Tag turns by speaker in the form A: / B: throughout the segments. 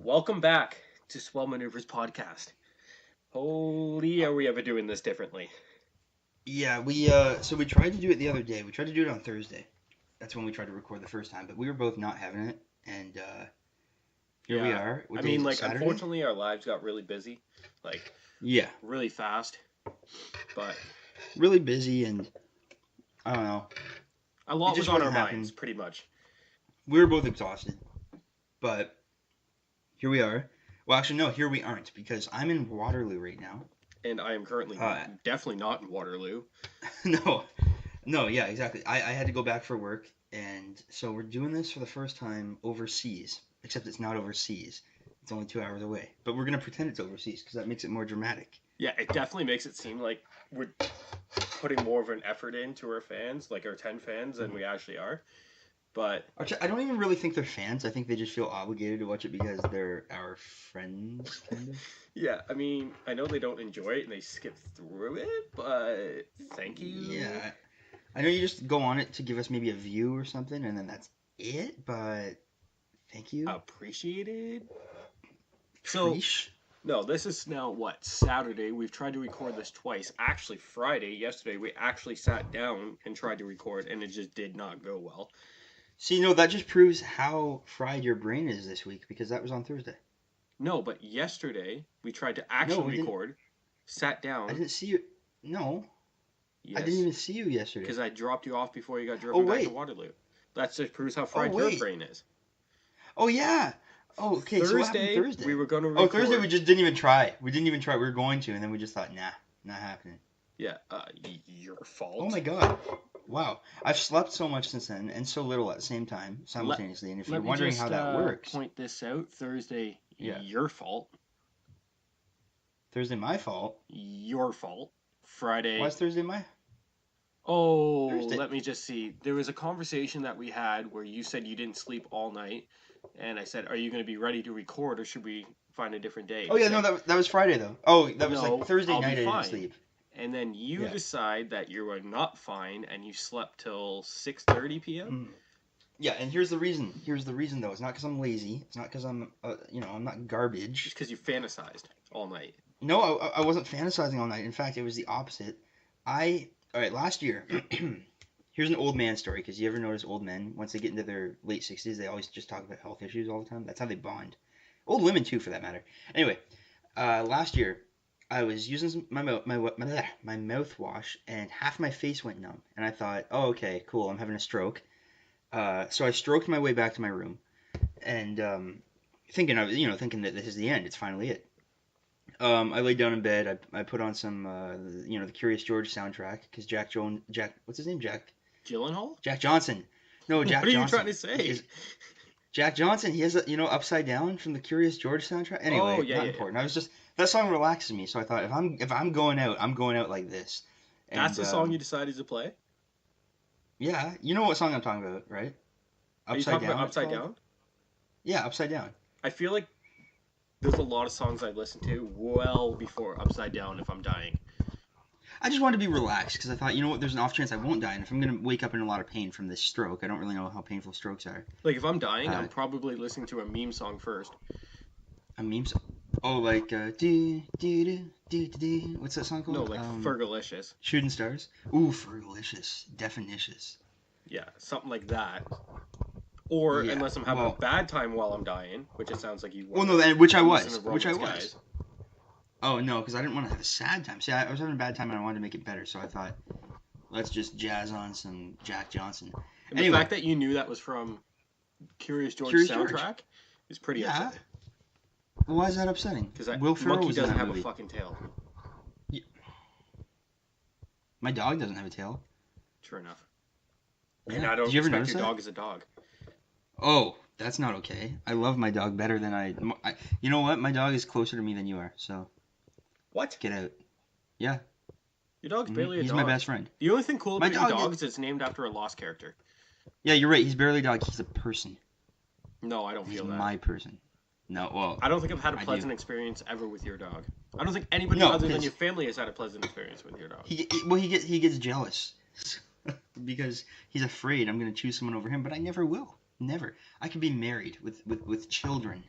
A: Welcome back to Swell Maneuvers podcast. Holy, are we ever doing this differently?
B: Yeah, we tried to do it the other day. We tried to do it on Thursday. That's when we tried to record the first time, but we were both not having it, and here we
A: Yeah,
B: are.
A: I
B: What day
A: mean,
B: is it?
A: like,
B: Saturday?
A: unfortunately, our lives got really busy, like,
B: Yeah,
A: really fast. But
B: really busy, and I don't know.
A: a
B: It
A: lot was
B: just
A: on
B: wasn't
A: our minds,
B: happening.
A: pretty much.
B: We were both exhausted, but here we are. Well, actually, no, here we aren't because I'm in Waterloo right now.
A: And I am currently
B: Uh,
A: definitely not in Waterloo.
B: no, no, yeah, exactly. I had to go back for work, and so we're doing this for the first time overseas. Except it's not overseas. It's only 2 hours away. But we're gonna pretend it's overseas because that makes it more dramatic.
A: Yeah, it definitely makes it seem like we're putting more of an effort into our fans, like our 10 fans, than we actually are. But
B: I don't even really think they're fans. I think they just feel obligated to watch it because they're our friends, kind of.
A: yeah, I mean, I know they don't enjoy it and they skip through it, but thank you.
B: Yeah, I know you just go on it to give us maybe a view or something, and then that's it. But thank you.
A: Appreciated. So,
B: Preach.
A: no, this is now what? Saturday. We've tried to record this twice. Actually, Friday, yesterday, we actually sat down and tried to record, and it just did not go well.
B: See, no, that just proves how fried your brain is this week because that was on Thursday.
A: No, but yesterday, we tried to
B: No,
A: actually
B: we didn't.
A: record, sat
B: I
A: down.
B: didn't see you. No, I didn't
A: Yes,
B: even see you yesterday.
A: because I dropped you off before you got
B: Oh
A: driven back to
B: wait.
A: Waterloo. That just proves how
B: Oh
A: fried your
B: wait.
A: brain is.
B: Oh yeah. Oh okay. So what happened
A: Thursday,
B: Thursday?
A: we were going to
B: Oh,
A: record.
B: Thursday we just didn't even try. We didn't even try. We were going to, and then we just thought, nah, not happening.
A: Yeah, your fault.
B: Oh my god. Wow. I've slept so much since then, and so little at the same time,
A: Let,
B: simultaneously. And if
A: let
B: you're
A: me
B: wondering
A: just
B: how that works,
A: point this out. Thursday,
B: yeah,
A: your fault.
B: Thursday my fault.
A: Your fault.
B: Why
A: Friday.
B: is Thursday my?
A: Oh,
B: Thursday.
A: let me just see. There was a conversation that we had where you said you didn't sleep all night, and I said, "Are you going to be ready to record, or should we find a different day?"
B: Oh
A: You
B: yeah,
A: said,
B: no, that was Friday though. Oh, that was
A: "No,
B: like Thursday
A: I'll
B: night.
A: be
B: I didn't
A: fine."
B: sleep.
A: And then you
B: Yeah.
A: decide that you are not fine, and you slept till 6:30 p.m.
B: Mm. Yeah, and here's the reason. Here's the reason though. It's not because I'm lazy. It's not because I'm, I'm not garbage.
A: Just because you fantasized all night.
B: No, I wasn't fantasizing all night. In fact, it was the opposite. All right, last year, here's an old man story, because you ever notice old men, once they get into their late 60s, they always just talk about health issues all the time? That's how they bond. Old women, too, for that matter. Anyway, last year, I was using my mouthwash, and half my face went numb. And I thought, oh, okay, cool, I'm having a stroke. So I stroked my way back to my room, and thinking that this is the end, it's finally it. I laid down in bed. I put on some, the Curious George soundtrack because what's his name?
A: Gyllenhaal?
B: Jack Johnson. No, Jack
A: What are you
B: Johnson.
A: trying to say?
B: Jack Johnson. He has Upside Down from the Curious George soundtrack. Anyway,
A: Oh, yeah,
B: not
A: yeah,
B: important. I was just that song relaxes me, so I thought if I'm going out, I'm going out like this. And
A: That's the song you decided to play?
B: yeah, you know what song I'm talking about, right?
A: Are you
B: Upside
A: talking
B: Down.
A: about
B: It's
A: Upside
B: called?
A: Down?
B: Yeah, Upside Down.
A: I feel like there's a lot of songs I listen to well before Upside Down if I'm dying.
B: I just wanted to be relaxed because I thought, you know what, there's an off chance I won't die, and if I'm gonna wake up in a lot of pain from this stroke, I don't really know how painful strokes are.
A: Like, if I'm dying,
B: Uh,
A: I'm probably listening to a meme song first.
B: A meme song. Oh, like do do do do do. What's that song
A: No,
B: called?
A: like Fergalicious.
B: Shooting Stars. Ooh, Fergalicious, Definitious.
A: Yeah, something like that. Or,
B: Yeah.
A: unless I'm having
B: Well,
A: a bad time while I'm dying, which it sounds like you
B: well,
A: want.
B: no, which I
A: Listen
B: was,
A: to
B: which I
A: Roman
B: was.
A: Skies.
B: Oh no, because I didn't want to have a sad time. See, I was having a bad time and I wanted to make it better, so I thought, let's just jazz on some Jack Johnson.
A: And
B: Anyway,
A: the fact that you knew that was from Curious George
B: Curious
A: soundtrack
B: George.
A: is pretty
B: Yeah.
A: upsetting.
B: Why is that upsetting?
A: Because
B: Will Ferrell
A: monkey
B: was in
A: doesn't
B: that
A: have
B: movie.
A: a fucking tail.
B: Yeah. My dog doesn't have a tail.
A: True enough.
B: Yeah.
A: And I don't
B: Did you ever
A: respect
B: notice
A: your
B: that?
A: dog as a dog.
B: Oh, that's not okay. I love my dog better than You know what? My dog is closer to me than you are, so
A: What?
B: get out. Yeah.
A: Your dog's barely a
B: He's
A: dog.
B: my best friend.
A: The only thing cool
B: My
A: about your
B: dog
A: dog is it's named after a lost character.
B: Yeah, you're right. He's barely a dog. He's a person.
A: No, I don't
B: He's
A: feel that.
B: my person. No, well,
A: I don't think I've had a
B: I do.
A: pleasant experience ever with your dog. I don't think anybody
B: No,
A: other than
B: 'cause-
A: your family has had a pleasant experience with your dog.
B: he gets jealous because he's afraid I'm gonna choose someone over him, but I never will. Never. I could be married with children,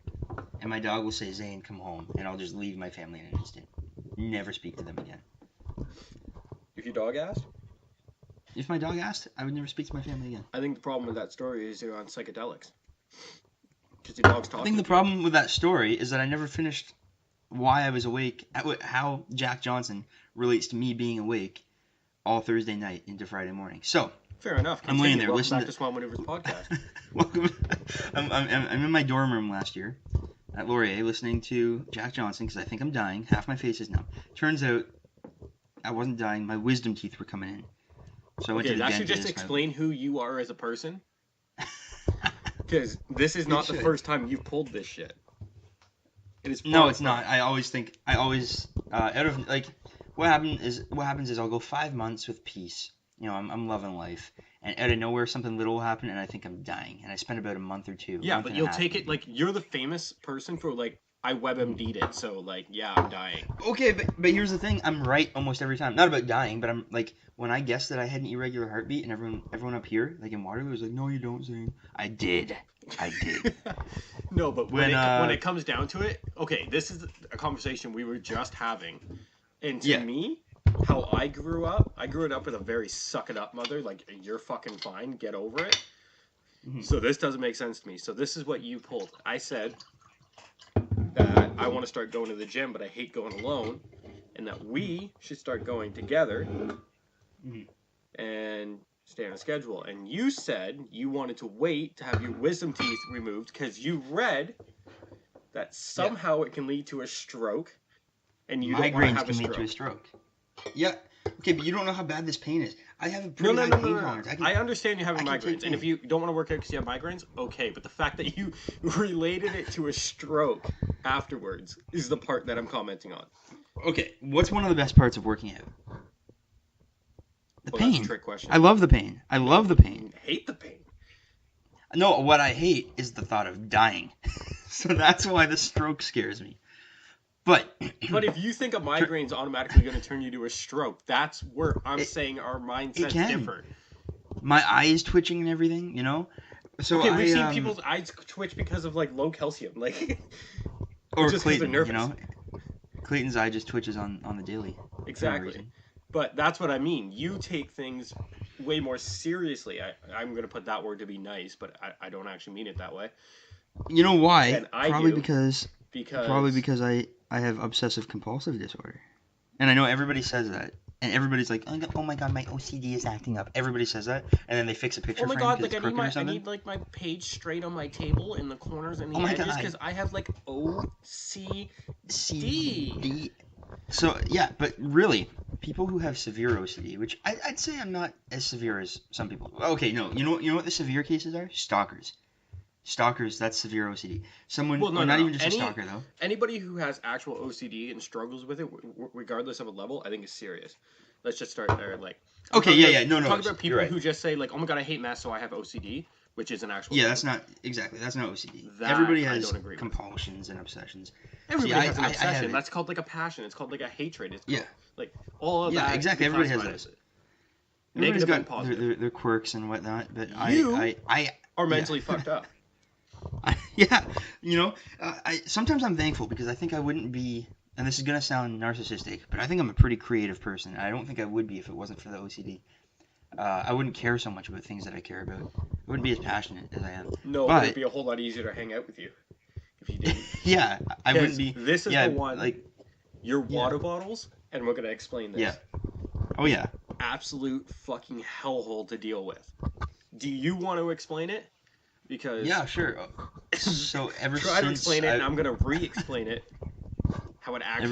B: and my dog will say, Zane, come home, and I'll just leave my family in an instant. Never speak to them again.
A: If your dog asked?
B: If my dog asked, I would never speak to my family again.
A: I think the problem with that story is you're on psychedelics. Because your dog's talking.
B: I think the problem with that story is that I never finished why I was awake, how Jack Johnson relates to me being awake all Thursday night into Friday morning. So,
A: fair enough.
B: I'm laying there
A: Welcome
B: listening
A: back to Swell Maneuvers podcast.
B: Welcome. I'm in my dorm room last year at Laurier listening to Jack Johnson because I think I'm dying. Half my face is numb. Turns out I wasn't dying. My wisdom teeth were coming in. So I went to the
A: that
B: dentist.
A: should just explain who you are as a person. Because this is not the first time you've pulled this shit. It is.
B: No, it's not. I always out of like what happens is I'll go 5 months with peace. You know, I'm loving life, and out of nowhere something little will happen, and I think I'm dying, and I spend about a month or two.
A: Yeah, but you'll take it like you're the famous person for like I WebMD'd it, so like yeah, I'm dying.
B: Okay, but here's the thing: I'm right almost every time. Not about dying, but I'm like when I guessed that I had an irregular heartbeat, and everyone up here, like in Waterloo, was like, "No, you don't, Zane." I did.
A: No, but when it comes down to it, okay, this is a conversation we were just having, and to me, how I grew up with a very suck it up mother, like you're fucking fine, get over it. Mm-hmm. So this doesn't make sense to me. So this is what you pulled. I said that I want to start going to the gym, but I hate going alone, and that we should start going together. Mm-hmm. And stay on a schedule. And you said you wanted to wait to have your wisdom teeth removed because you read that somehow it can lead to a stroke, and you don't want to have a stroke.
B: Migraines can lead to a stroke. Yeah. Okay, but you don't know how bad this pain is. I have a pretty high pain tolerance.
A: I understand you have migraines, and if you don't want to work out because you have migraines, okay. But the fact that you related it to a stroke afterwards is the part that I'm commenting on.
B: Okay, what's one of the best parts of working out? The pain.
A: That's a trick question.
B: I love the pain. I
A: hate the pain.
B: No, what I hate is the thought of dying. So that's why the stroke scares me. But
A: if you think a migraine's automatically going to turn you to a stroke, that's where I'm saying our mindsets differ.
B: My eyes twitching and everything, you know? So
A: okay, we've seen people's eyes twitch because of like low calcium, like
B: or just Clayton, you know? Clayton's eye just twitches on the daily.
A: Exactly. But that's what I mean. You take things way more seriously. I'm going to put that word to be nice, but I don't actually mean it that way.
B: You know why?
A: Probably
B: because I have obsessive compulsive disorder. And I know everybody says that. And everybody's like, oh my god, my OCD is acting up. Everybody says that. And then they fix a picture frame.
A: Oh my god, like I need like my page straight on my table in the corners and the edges because I have like OCD.
B: So, yeah, but really, people who have severe OCD, which I'd say I'm not as severe as some people. Okay, no, you know what the severe cases are? Stalkers. Stalkers, that's severe OCD. Even just a stalker, though.
A: Anybody who has actual OCD and struggles with it, regardless of a level, I think is serious. Let's just start there. Like, talk about people who just say, like, oh my god, I hate mess, so I have OCD, which is an actual...
B: Yeah, that's not OCD. Everybody has compulsions and obsessions.
A: Everybody has an obsession. That's called like a passion. It's called like a hatred. It's called, like all of that.
B: Yeah, exactly. Everybody has those. Everybody's
A: Negative
B: got
A: and positive.
B: their quirks and whatnot, but
A: I are mentally fucked up.
B: Yeah, you know, sometimes I'm thankful because I think I wouldn't be, and this is gonna sound narcissistic, but I think I'm a pretty creative person. I don't think I would be if it wasn't for the OCD. I wouldn't care so much about things that I care about. I wouldn't be as passionate as I am.
A: No, but it'd be a whole lot easier to hang out with you if you didn't.
B: Yeah, I wouldn't be.
A: This is the one. Like your water bottles, and we're gonna explain this.
B: Yeah. Oh yeah.
A: Absolute fucking hellhole to deal with. Do you want to explain it? Because
B: sure. So
A: try to explain it, and I'm gonna re-explain it. How it actually is.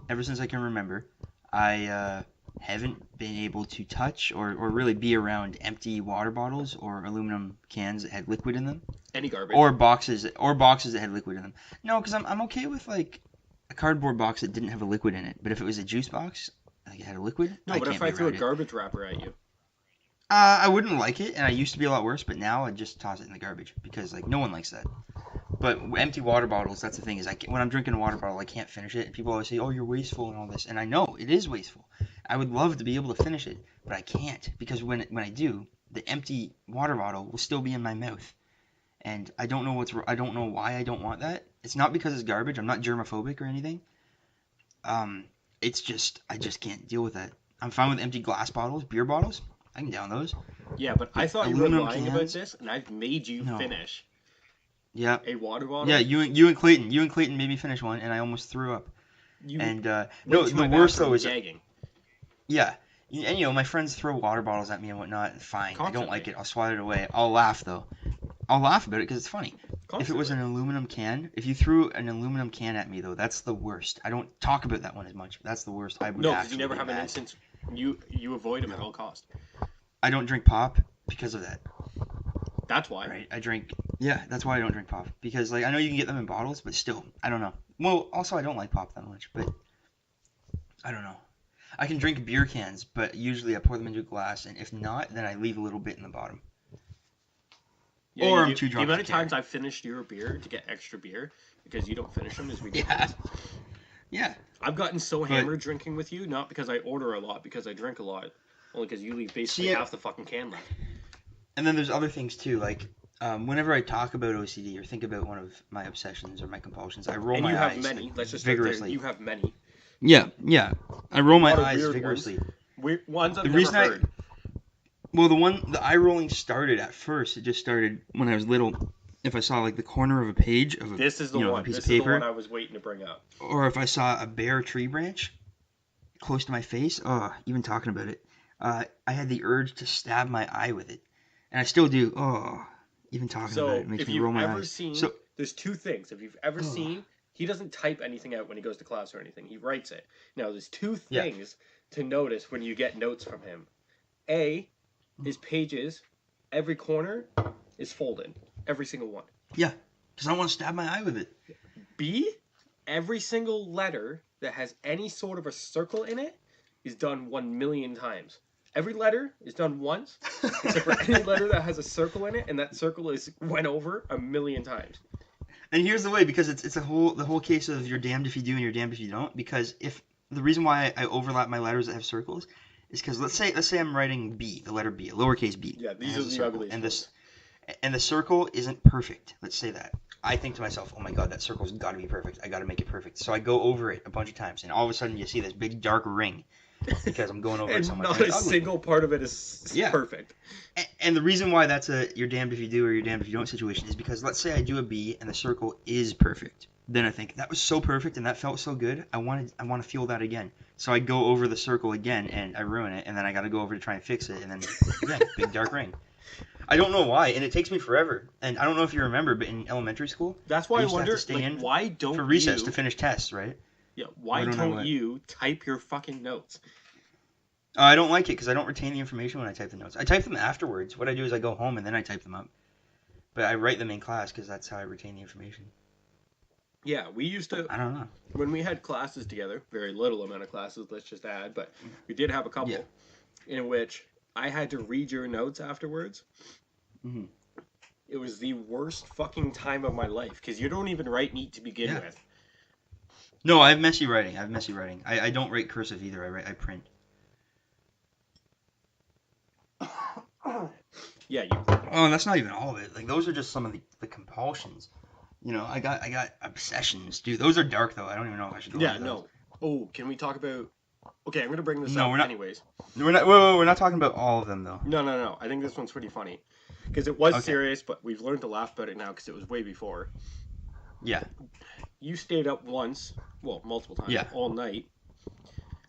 B: Ever since I can remember, I haven't been able to touch or really be around empty water bottles or aluminum cans that had liquid in them.
A: Any garbage.
B: Or boxes that had liquid in them. No, because I'm okay with like a cardboard box that didn't have a liquid in it. But if it was a juice box, like it had a liquid.
A: No, but if I threw a garbage wrapper at you.
B: I wouldn't like it, and I used to be a lot worse, but now I just toss it in the garbage because like no one likes that. But empty water bottles, that's the thing is when I'm drinking a water bottle, I can't finish it. And people always say, "Oh, you're wasteful" and all this, and I know it is wasteful. I would love to be able to finish it, but I can't because when I do, the empty water bottle will still be in my mouth, And I don't know I don't know why I don't want that. It's not because it's garbage. I'm not germophobic or anything. It's just I just can't deal with that. I'm fine with empty glass bottles, beer bottles. I can down those.
A: Yeah, but I thought you were lying about this, and I've made you finish.
B: Yeah.
A: A water bottle.
B: Yeah, you and Clayton made me finish one, and I almost threw up. No, the worst though is
A: gagging.
B: Yeah, and my friends throw water bottles at me and whatnot. Fine, constantly. I don't like it. I'll swat it away. I'll laugh though. I'll laugh about it because it's funny. Constantly. If it was an aluminum can, if you threw an aluminum can at me though, that's the worst. I don't talk about that one as much. That's the worst. I would
A: no, because you never have an instance. You avoid them at all cost.
B: I don't drink pop because of that.
A: That's why.
B: Right, that's why I don't drink pop, because like I know you can get them in bottles, but still, I don't know. Well, also I don't like pop that much, but I don't know. I can drink beer cans, but usually I pour them into a glass, and if not, then I leave a little bit in the bottom.
A: Yeah, or I'm too drunk. The amount of times I've finished your beer to get extra beer because you don't finish them is ridiculous.
B: Yeah.
A: I've gotten so hammered drinking with you, not because I order a lot, because I drink a lot. Only because you leave basically half the fucking can left.
B: And then there's other things too, like whenever I talk about OCD or think about one of my obsessions or my compulsions, I roll my eyes.
A: And you have many. Let's just
B: vigorously.
A: You have many.
B: Yeah. I roll my eyes vigorously.
A: Ones I've never heard.
B: Well, the eye rolling started at first. It just started when I was little. If I saw like the corner of a page of a,
A: this is the one.
B: A piece
A: of paper,
B: this is the one
A: I was waiting to bring up.
B: Or if I saw a bare tree branch close to my face, even talking about it, I had the urge to stab my eye with it, and I still do. Even talking about it makes me roll my eyes.
A: So there's two things. If you've ever seen, he doesn't type anything out when he goes to class or anything. He writes it. Now there's two things to notice when you get notes from him. A, his pages, every corner is folded. Every single one.
B: Yeah, because I want to stab my eye with it.
A: B, every single letter that has any sort of a circle in it is done 1,000,000 times. Every letter is done once, except for any letter that has a circle in it, and that circle went over 1,000,000 times.
B: And here's the way, because it's the whole case of you're damned if you do and you're damned if you don't. Because if the reason why I overlap my letters that have circles is because let's say I'm writing B, the letter B, a lowercase b.
A: Yeah, these are the ugliest.
B: And the circle isn't perfect. Let's say that. I think to myself, oh my god, that circle's got to be perfect. I got to make it perfect. So I go over it a bunch of times, and all of a sudden you see this big dark ring because I'm going over it so much.
A: And not a single part of it is perfect.
B: And the reason why that's a you're damned if you do or you're damned if you don't situation is because let's say I do a B and the circle is perfect. Then I think that was so perfect and that felt so good. I want to feel that again. So I go over the circle again and I ruin it, and then I got to go over to try and fix it, and then again, big dark ring. I don't know why, and it takes me forever. And I don't know if you remember, but in elementary school,
A: that's why I wonder, why don't
B: for recess to finish tests, right?
A: Yeah, why don't you type your fucking notes?
B: I don't like it because I don't retain the information when I type the notes. I type them afterwards. What I do is I go home and then I type them up. But I write them in class because that's how I retain the information.
A: Yeah, we used to...
B: I don't know.
A: When we had classes together, very little amount of classes, let's just add, but we did have a couple in which I had to read your notes afterwards. Mm-hmm. It was the worst fucking time of my life because you don't even write neat to begin with.
B: No, I have messy writing. I don't write cursive either. I print.
A: Yeah.
B: Oh, and that's not even all of it. Like those are just some of the compulsions. You know, I got obsessions, dude. Those are dark though. I don't even know if I should go into those.
A: No. Oh, can we talk about? Okay, I'm gonna bring this up anyways.
B: We're not. Wait, we're not talking about all of them though.
A: No. I think this one's pretty funny because it was serious, but we've learned to laugh about it now because it was way before.
B: Yeah.
A: You stayed up multiple times, all night.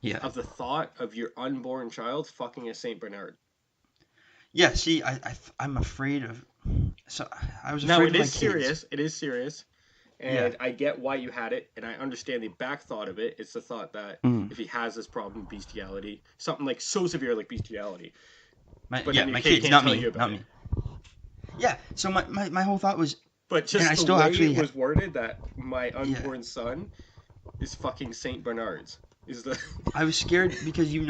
B: Yeah.
A: Of the thought of your unborn child fucking a Saint Bernard.
B: Yeah. See, I'm afraid of. So I was afraid.
A: Now
B: it
A: is serious. It is serious. And I get why you had it, and I understand the back thought of it. It's the thought that if he has this problem, bestiality, something like so severe like bestiality.
B: My kids, not me. Yeah, so my whole thought was...
A: But just the way it was worded that my unborn son is fucking Saint Bernard's.
B: I was scared because you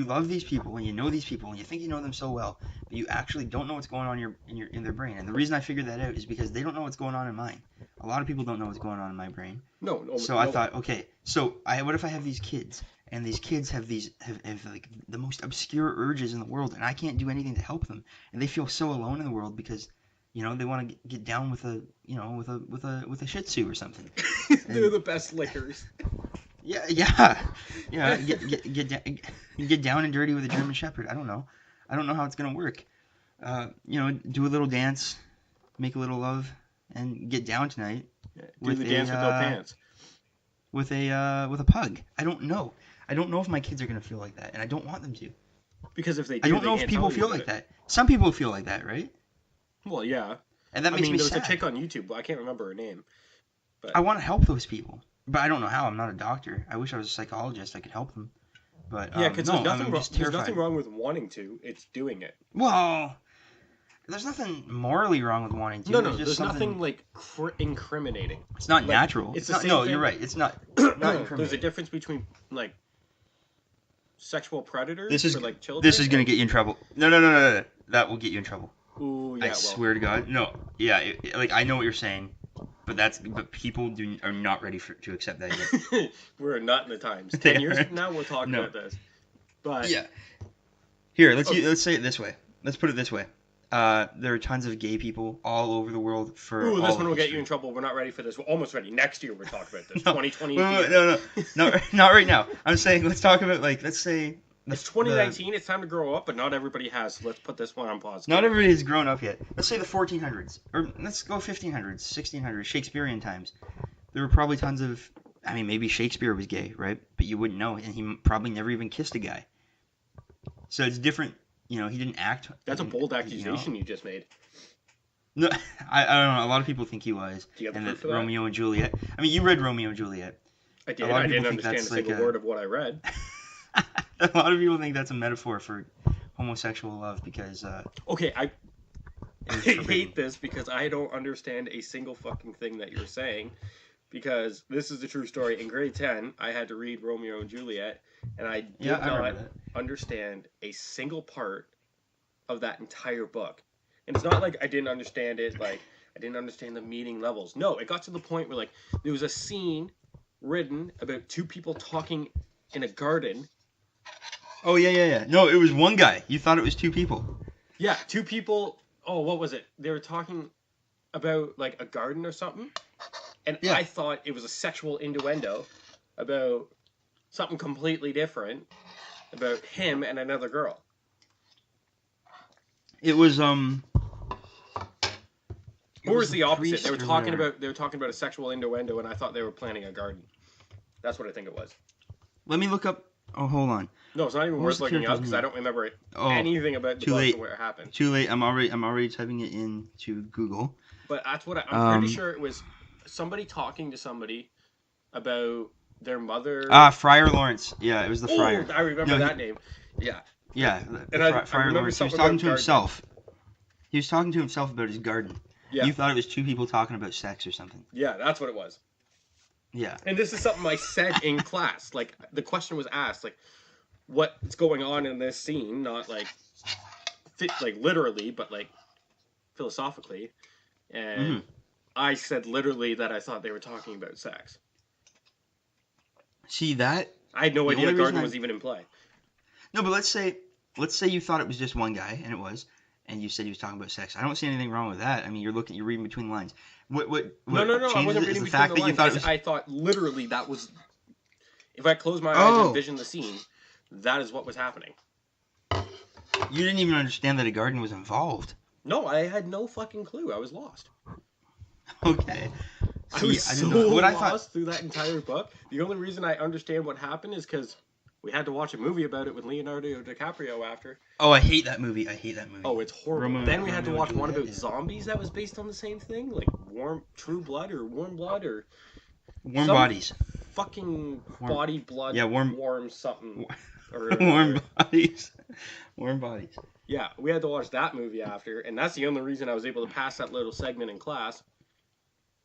B: love these people and you know these people and you think you know them so well, but you actually don't know what's going on in their brain. And the reason I figured that out is because they don't know what's going on in mine. A lot of people don't know what's going on in my brain.
A: No.
B: So I thought, okay, so what if I have these kids and these kids have like the most obscure urges in the world and I can't do anything to help them, and they feel so alone in the world because you know, they want to get down with a, you know, with a Shih Tzu or something.
A: They're the best lickers.
B: Yeah. Get down and dirty with a German Shepherd. I don't know how it's gonna work. You know, do a little dance, make a little love, and get down tonight.
A: Do the dance with no pants.
B: With a pug. I don't know if my kids are gonna feel like that, and I don't want them to.
A: Because if they do,
B: I don't know if people feel like that. Some people feel like that, right?
A: Well, yeah.
B: And that makes me sad.
A: There was a chick on YouTube, but I can't remember her name. But
B: I want to help those people, but I don't know how. I'm not a doctor. I wish I was a psychologist. I could help them. But
A: yeah, because there's nothing wrong with wanting to. It's doing it.
B: Well, there's nothing morally wrong with wanting to.
A: No, there's nothing like incriminating.
B: It's not natural.
A: It's not,
B: no, you're right. It's not incriminating.
A: There's a difference between like sexual predators for like children.
B: This is gonna get you in trouble. No. That will get you in trouble.
A: Ooh, yeah. I
B: swear to God. No. Yeah. Like I know what you're saying, but people are not ready to accept that yet.
A: We're not in the times. 10 years from now, we'll talk about this. But
B: yeah. Here, let's say it this way. Let's put it this way. There are tons of gay people all over the world for.
A: Ooh, this one will get you in trouble. We're not ready for this. We're almost ready. Next year, we'll talk about this. 2020.
B: No. Not right now. I'm saying let's talk about let's say.
A: It's 2019. It's time to grow up, but not everybody has. So let's put this one on pause.
B: Not everybody has grown up yet. Let's say the 1400s, or let's go 1500s, 1600s, Shakespearean times. There were probably tons of. I mean, maybe Shakespeare was gay, right? But you wouldn't know, and he probably never even kissed a guy. So it's different. You know, he didn't act.
A: That's a bold accusation you just made.
B: No, I don't know. A lot of people think he was.
A: Do you have
B: and
A: proof for that?
B: Romeo and Juliet. I mean, you read Romeo and Juliet.
A: I did. I didn't understand a single word of what I read.
B: A lot of people think that's a metaphor for homosexual love because.
A: Okay, I hate this because I don't understand a single fucking thing that you're saying. Because this is the true story. In grade 10, I had to read Romeo and Juliet, and I did not understand a single part of that entire book. And it's not like I didn't understand it, like I didn't understand the meaning levels. No, it got to the point where like there was a scene written about two people talking in a garden.
B: Oh yeah. No, it was one guy. You thought it was two people.
A: Yeah, two people. Oh, what was it? They were talking about like a garden or something. And yeah. I thought it was a sexual innuendo about something completely different about him and another girl.
B: It was
A: Or was the opposite? They were talking about a sexual innuendo, and I thought they were planning a garden. That's what I think it was.
B: Let me look up. Oh, hold on.
A: No, it's not even worth looking up because I don't remember anything about the book and where it happened.
B: Too late. I'm already typing it into Google.
A: But that's what I'm pretty sure it was. Somebody talking to somebody about their mother.
B: Friar Lawrence. Yeah, it was the friar.
A: I remember that name. Yeah.
B: Yeah, Friar Lawrence. He was talking to himself. He was talking to himself about his garden. Yeah. You thought it was two people talking about sex or something.
A: Yeah, that's what it was.
B: Yeah.
A: And this is something I said in class. Like, the question was asked, like, what's going on in this scene? Not, like literally, but, like, philosophically. And I said literally that I thought they were talking about sex.
B: See that?
A: I had no idea the garden was even in play. No,
B: but let's say you thought it was just one guy, and it was, and you said he was talking about sex. I don't see anything wrong with that. I mean, you're reading between the lines.
A: No, I wasn't reading between the lines. I thought literally that was, if I closed my eyes and envisioned the scene, that is what was happening.
B: You didn't even understand that a garden was involved.
A: No, I had no fucking clue. I was lost.
B: Okay.
A: I was so lost through that entire book. The only reason I understand what happened is because we had to watch a movie about it with Leonardo DiCaprio after.
B: Oh, I hate that movie. Oh,
A: it's horrible. Then we had to watch one about zombies that was based on the same thing, like True Blood or Warm Blood or
B: Warm Bodies.
A: Fucking body blood.
B: Yeah,
A: warm something.
B: Warm Bodies. Warm Bodies.
A: Yeah, we had to watch that movie after, and that's the only reason I was able to pass that little segment in class.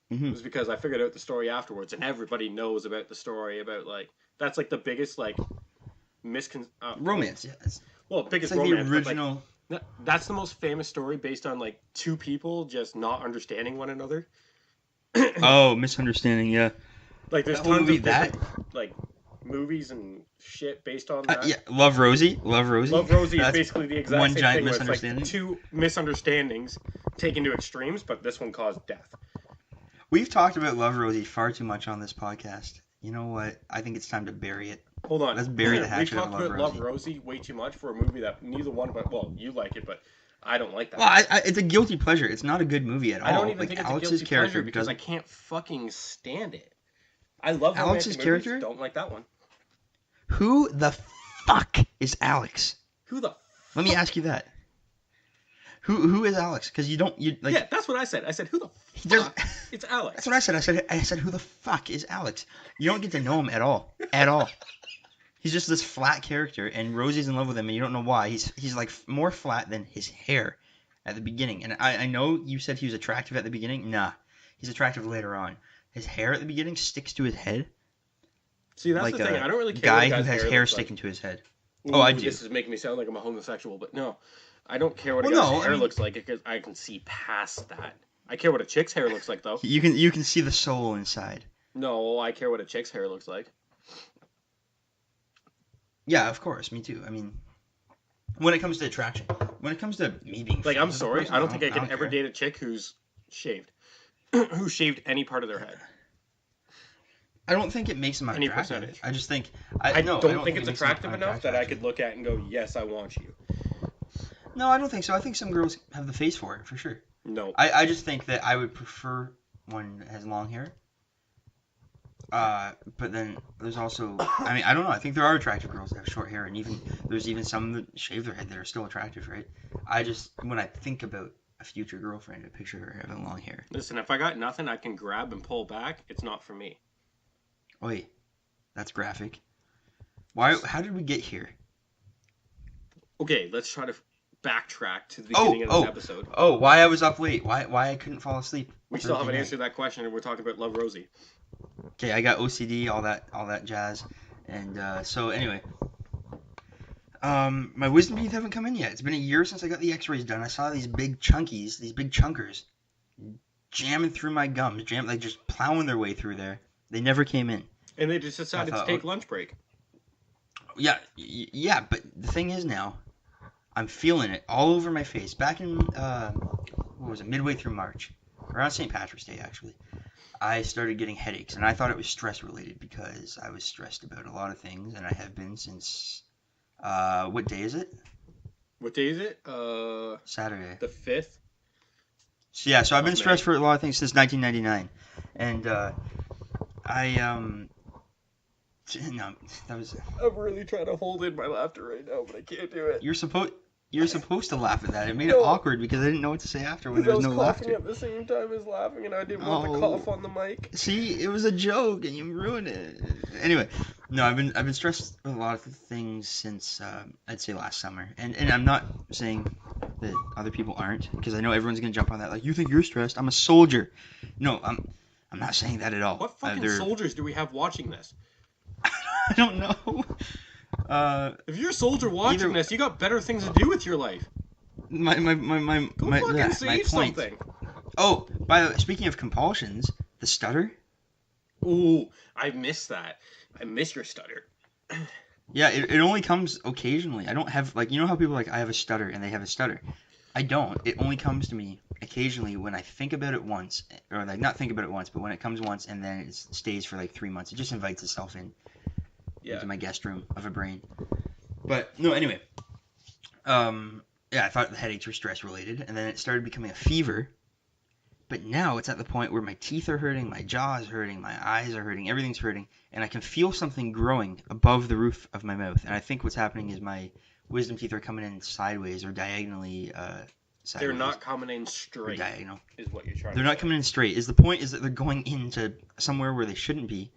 A: It was because I figured out the story afterwards, and everybody knows about the story about, like, that's, like, the biggest, like,
B: romance, yes.
A: Well, biggest
B: it's like
A: romance.
B: The original...
A: But, like, that's the most famous story based on, like, two people just not understanding one another.
B: Oh, misunderstanding, yeah.
A: Like, there's tons of different, like, movies and shit based on that.
B: Yeah, Love Rosie.
A: Love Rosie is basically the exact
B: one
A: same
B: giant
A: thing.
B: Misunderstanding.
A: It's like two misunderstandings taken to extremes, but this one caused death.
B: We've talked about Love Rosie far too much on this podcast. You know what? I think it's time to bury it.
A: Hold on.
B: Let's bury the hatchet
A: We've
B: of
A: talked about Love Rosie way too much for a movie that neither one of us... Well, you like it, but I don't like that.
B: Well, it's a guilty pleasure. It's not a good movie at all.
A: I don't even think it's a guilty pleasure because I can't fucking stand it. I love
B: Alex's character.
A: Movies, don't like that one.
B: Who the fuck is Alex?
A: Who the?
B: Let me ask you that. Who is Alex? Because you like.
A: Yeah, that's what I said. I said who the fuck? It's Alex.
B: That's what I said. I said who the fuck is Alex? You don't get to know him at all. At all. He's just this flat character, and Rosie's in love with him, and you don't know why. He's like more flat than his hair at the beginning. And I know you said he was attractive at the beginning. Nah, he's attractive later on. His hair at the beginning sticks to his head.
A: See, that's like the thing. I don't really care.
B: Guy who has hair sticking to his head.
A: Ooh, I do. This is making me sound like I'm a homosexual, but no. I don't care what a guy's hair looks like because I can see past that. I care what a chick's hair looks like, though.
B: You can see the soul inside.
A: No, I care what a chick's hair looks like.
B: Yeah, of course. Me too. I mean, when it comes to attraction. When it comes to me being...
A: Like, I'm sorry. I don't think I can ever date a chick who's shaved. Who shaved any part of their head.
B: I don't think it makes them
A: any
B: attractive.
A: Percentage.
B: I just think...
A: I don't think it's attractive enough that I could look at and go, yes, I want you.
B: No, I don't think so. I think some girls have the face for it, for sure.
A: No.
B: I just think that I would prefer one that has long hair. But then there's also... I mean, I don't know. I think there are attractive girls that have short hair, and there's even some that shave their head that are still attractive, right? When I think about a future girlfriend, I picture her having long hair.
A: Listen, if I got nothing I can grab and pull back, it's not for me.
B: Oi, that's graphic. How did we get here?
A: Okay, let's try to backtrack to the beginning of this episode.
B: Why I was up late. Why I couldn't fall asleep.
A: We still haven't answered that question, and we're talking about Love Rosie.
B: Okay, I got OCD, all that jazz, and so anyway, my wisdom teeth haven't come in yet. It's been a year since I got the X-rays done. I saw these big chunkies, these big chunkers, jamming through my gums, like just plowing their way through there. They never came in.
A: And they just decided to take lunch break.
B: Yeah, but the thing is now, I'm feeling it all over my face. Back in, midway through March, around St. Patrick's Day, actually, I started getting headaches, and I thought it was stress-related because I was stressed about a lot of things, and I have been since, what day is it?
A: What day is it?
B: Saturday.
A: The 5th?
B: So I've been stressed for a lot of things since 1999, and, no, that was...
A: I'm really trying to hold in my laughter right now, but I can't do it.
B: You're supposed to laugh at that. It made it awkward because I didn't know what to say after when there was no laughter.
A: I was coughing at the same time as laughing, and I didn't want to cough on the mic.
B: See, it was a joke, and you ruined it. Anyway, no, I've been stressed with a lot of things since I'd say last summer, and I'm not saying that other people aren't, because I know everyone's gonna jump on that. Like, you think you're stressed? I'm a soldier. No, I'm not saying that at all.
A: What fucking soldiers do we have watching this?
B: I don't know.
A: If you're a soldier watching this, you got better things to do with your life.
B: My point. Oh, by the way, speaking of compulsions, the stutter.
A: Ooh, I miss that. I miss your stutter.
B: Yeah, it only comes occasionally. I don't have, like, you know how people are like, I have a stutter, and they have a stutter. I don't. It only comes to me occasionally when I think about it once, or like not think about it once, but when it comes once and then it stays for like 3 months. It just invites itself in. Into my guest room of a brain. But no, anyway. I thought the headaches were stress related, and then it started becoming a fever. But now it's at the point where my teeth are hurting, my jaw is hurting, my eyes are hurting, everything's hurting, and I can feel something growing above the roof of my mouth. And I think what's happening is my wisdom teeth are coming in sideways or diagonally sideways.
A: They're not coming in straight.
B: Or diagonal.
A: Is what you're trying to say.
B: They're not coming in straight. The point is that they're going into somewhere where they shouldn't be.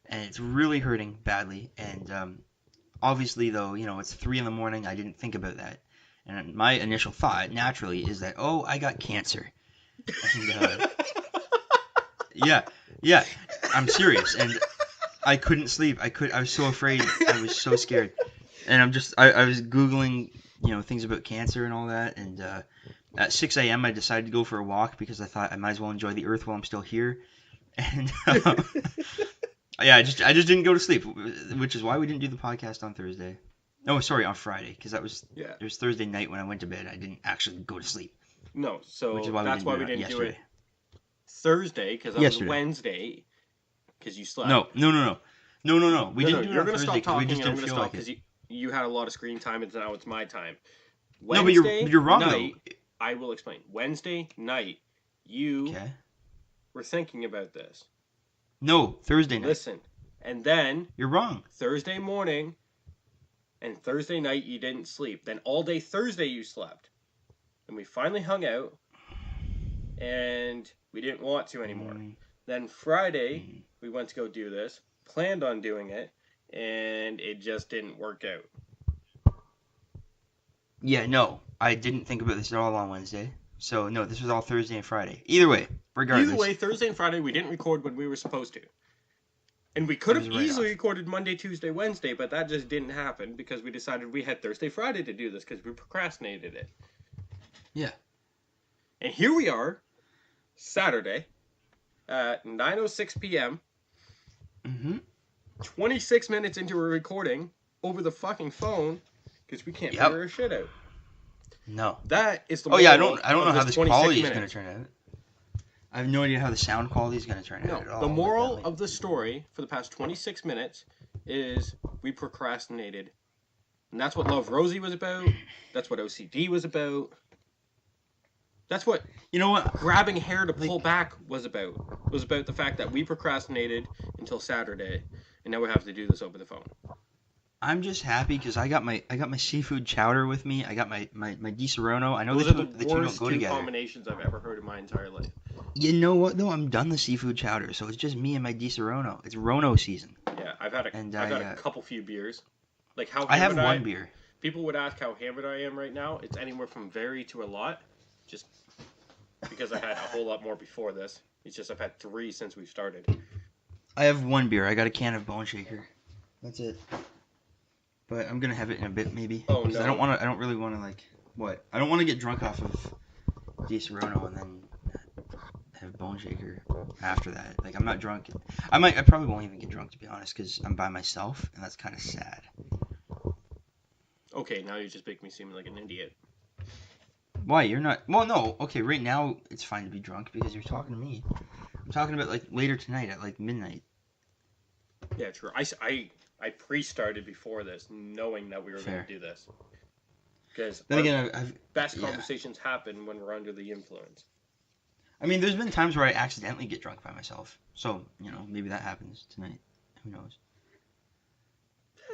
B: And it's really hurting badly. And obviously, though, it's 3 a.m. I didn't think about that. And my initial thought, naturally, is that, I got cancer. And, yeah, I'm serious. And I couldn't sleep. I was so afraid. I was so scared. And I was Googling, things about cancer and all that. And at 6 a.m., I decided to go for a walk because I thought I might as well enjoy the earth while I'm still here. And... yeah, I just didn't go to sleep, which is why we didn't do the podcast on Thursday. No, sorry, on Friday, because it was Thursday night when I went to bed. I didn't actually go to sleep.
A: No, so that's why we didn't do it Thursday, because that was Wednesday, because you slept.
B: No. We didn't do it on Thursday
A: because
B: we just didn't feel like
A: it. You had a lot of screen time, and now it's my time.
B: Wednesday but you're wrong,
A: night,
B: though.
A: I will explain. Wednesday night, you were thinking about this.
B: No, Thursday night.
A: Listen, and then...
B: You're wrong.
A: Thursday morning and Thursday night, you didn't sleep. Then all day Thursday, you slept. And we finally hung out, and we didn't want to anymore. Then Friday, we went to go do this, planned on doing it, and it just didn't work out.
B: Yeah, no. I didn't think about this at all on Wednesday. So, no, this was all Thursday and Friday. Either way, regardless.
A: Either way, Thursday and Friday, we didn't record when we were supposed to. And we could have easily recorded Monday, Tuesday, Wednesday, but that just didn't happen because we decided we had Thursday, Friday to do this because we procrastinated it.
B: Yeah.
A: And here we are, Saturday, at 9:06 p.m. 26 minutes into a recording over the fucking phone because we can't figure our shit out.
B: No.
A: That is the
B: I don't know how this quality is going to turn out. I have no idea how the sound quality is going to turn out at all.
A: The moral of the story for the past 26 minutes is we procrastinated. And that's what Love Rosie was about. That's what OCD was about. That's what grabbing hair to pull back was about. It was about the fact that we procrastinated until Saturday, and now we have to do this over the phone.
B: I'm just happy because I got my seafood chowder with me. I got my Di Serono. I know
A: those
B: the
A: two
B: don't go
A: worst
B: together.
A: combinations I've ever heard in my entire life.
B: You know what though? I'm done the seafood chowder, so it's just me and my Di Serono. It's Rono season.
A: Yeah, I've had a few beers. Like how
B: I have one beer.
A: People would ask how hammered I am right now. It's anywhere from very to a lot, just because I had a whole lot more before this. It's just I've had 3 since we've started.
B: I have one beer. I got a can of Bone Shaker. That's it. But I'm gonna have it in a bit, maybe.
A: Oh no!
B: I don't really want to what? I don't want to get drunk off of Di Serono and then have Bone Shaker after that. Like I'm not drunk. I probably won't even get drunk to be honest, because I'm by myself, and that's kind of sad.
A: Okay, now you just make me seem like an idiot.
B: Why? You're not. Well, no. Okay, right now it's fine to be drunk because you're talking to me. I'm talking about later tonight at midnight.
A: Yeah, true. I pre-started before this, knowing that we were going to do this. Because best conversations happen when we're under the influence.
B: I mean, there's been times where I accidentally get drunk by myself. So, maybe that happens tonight. Who knows?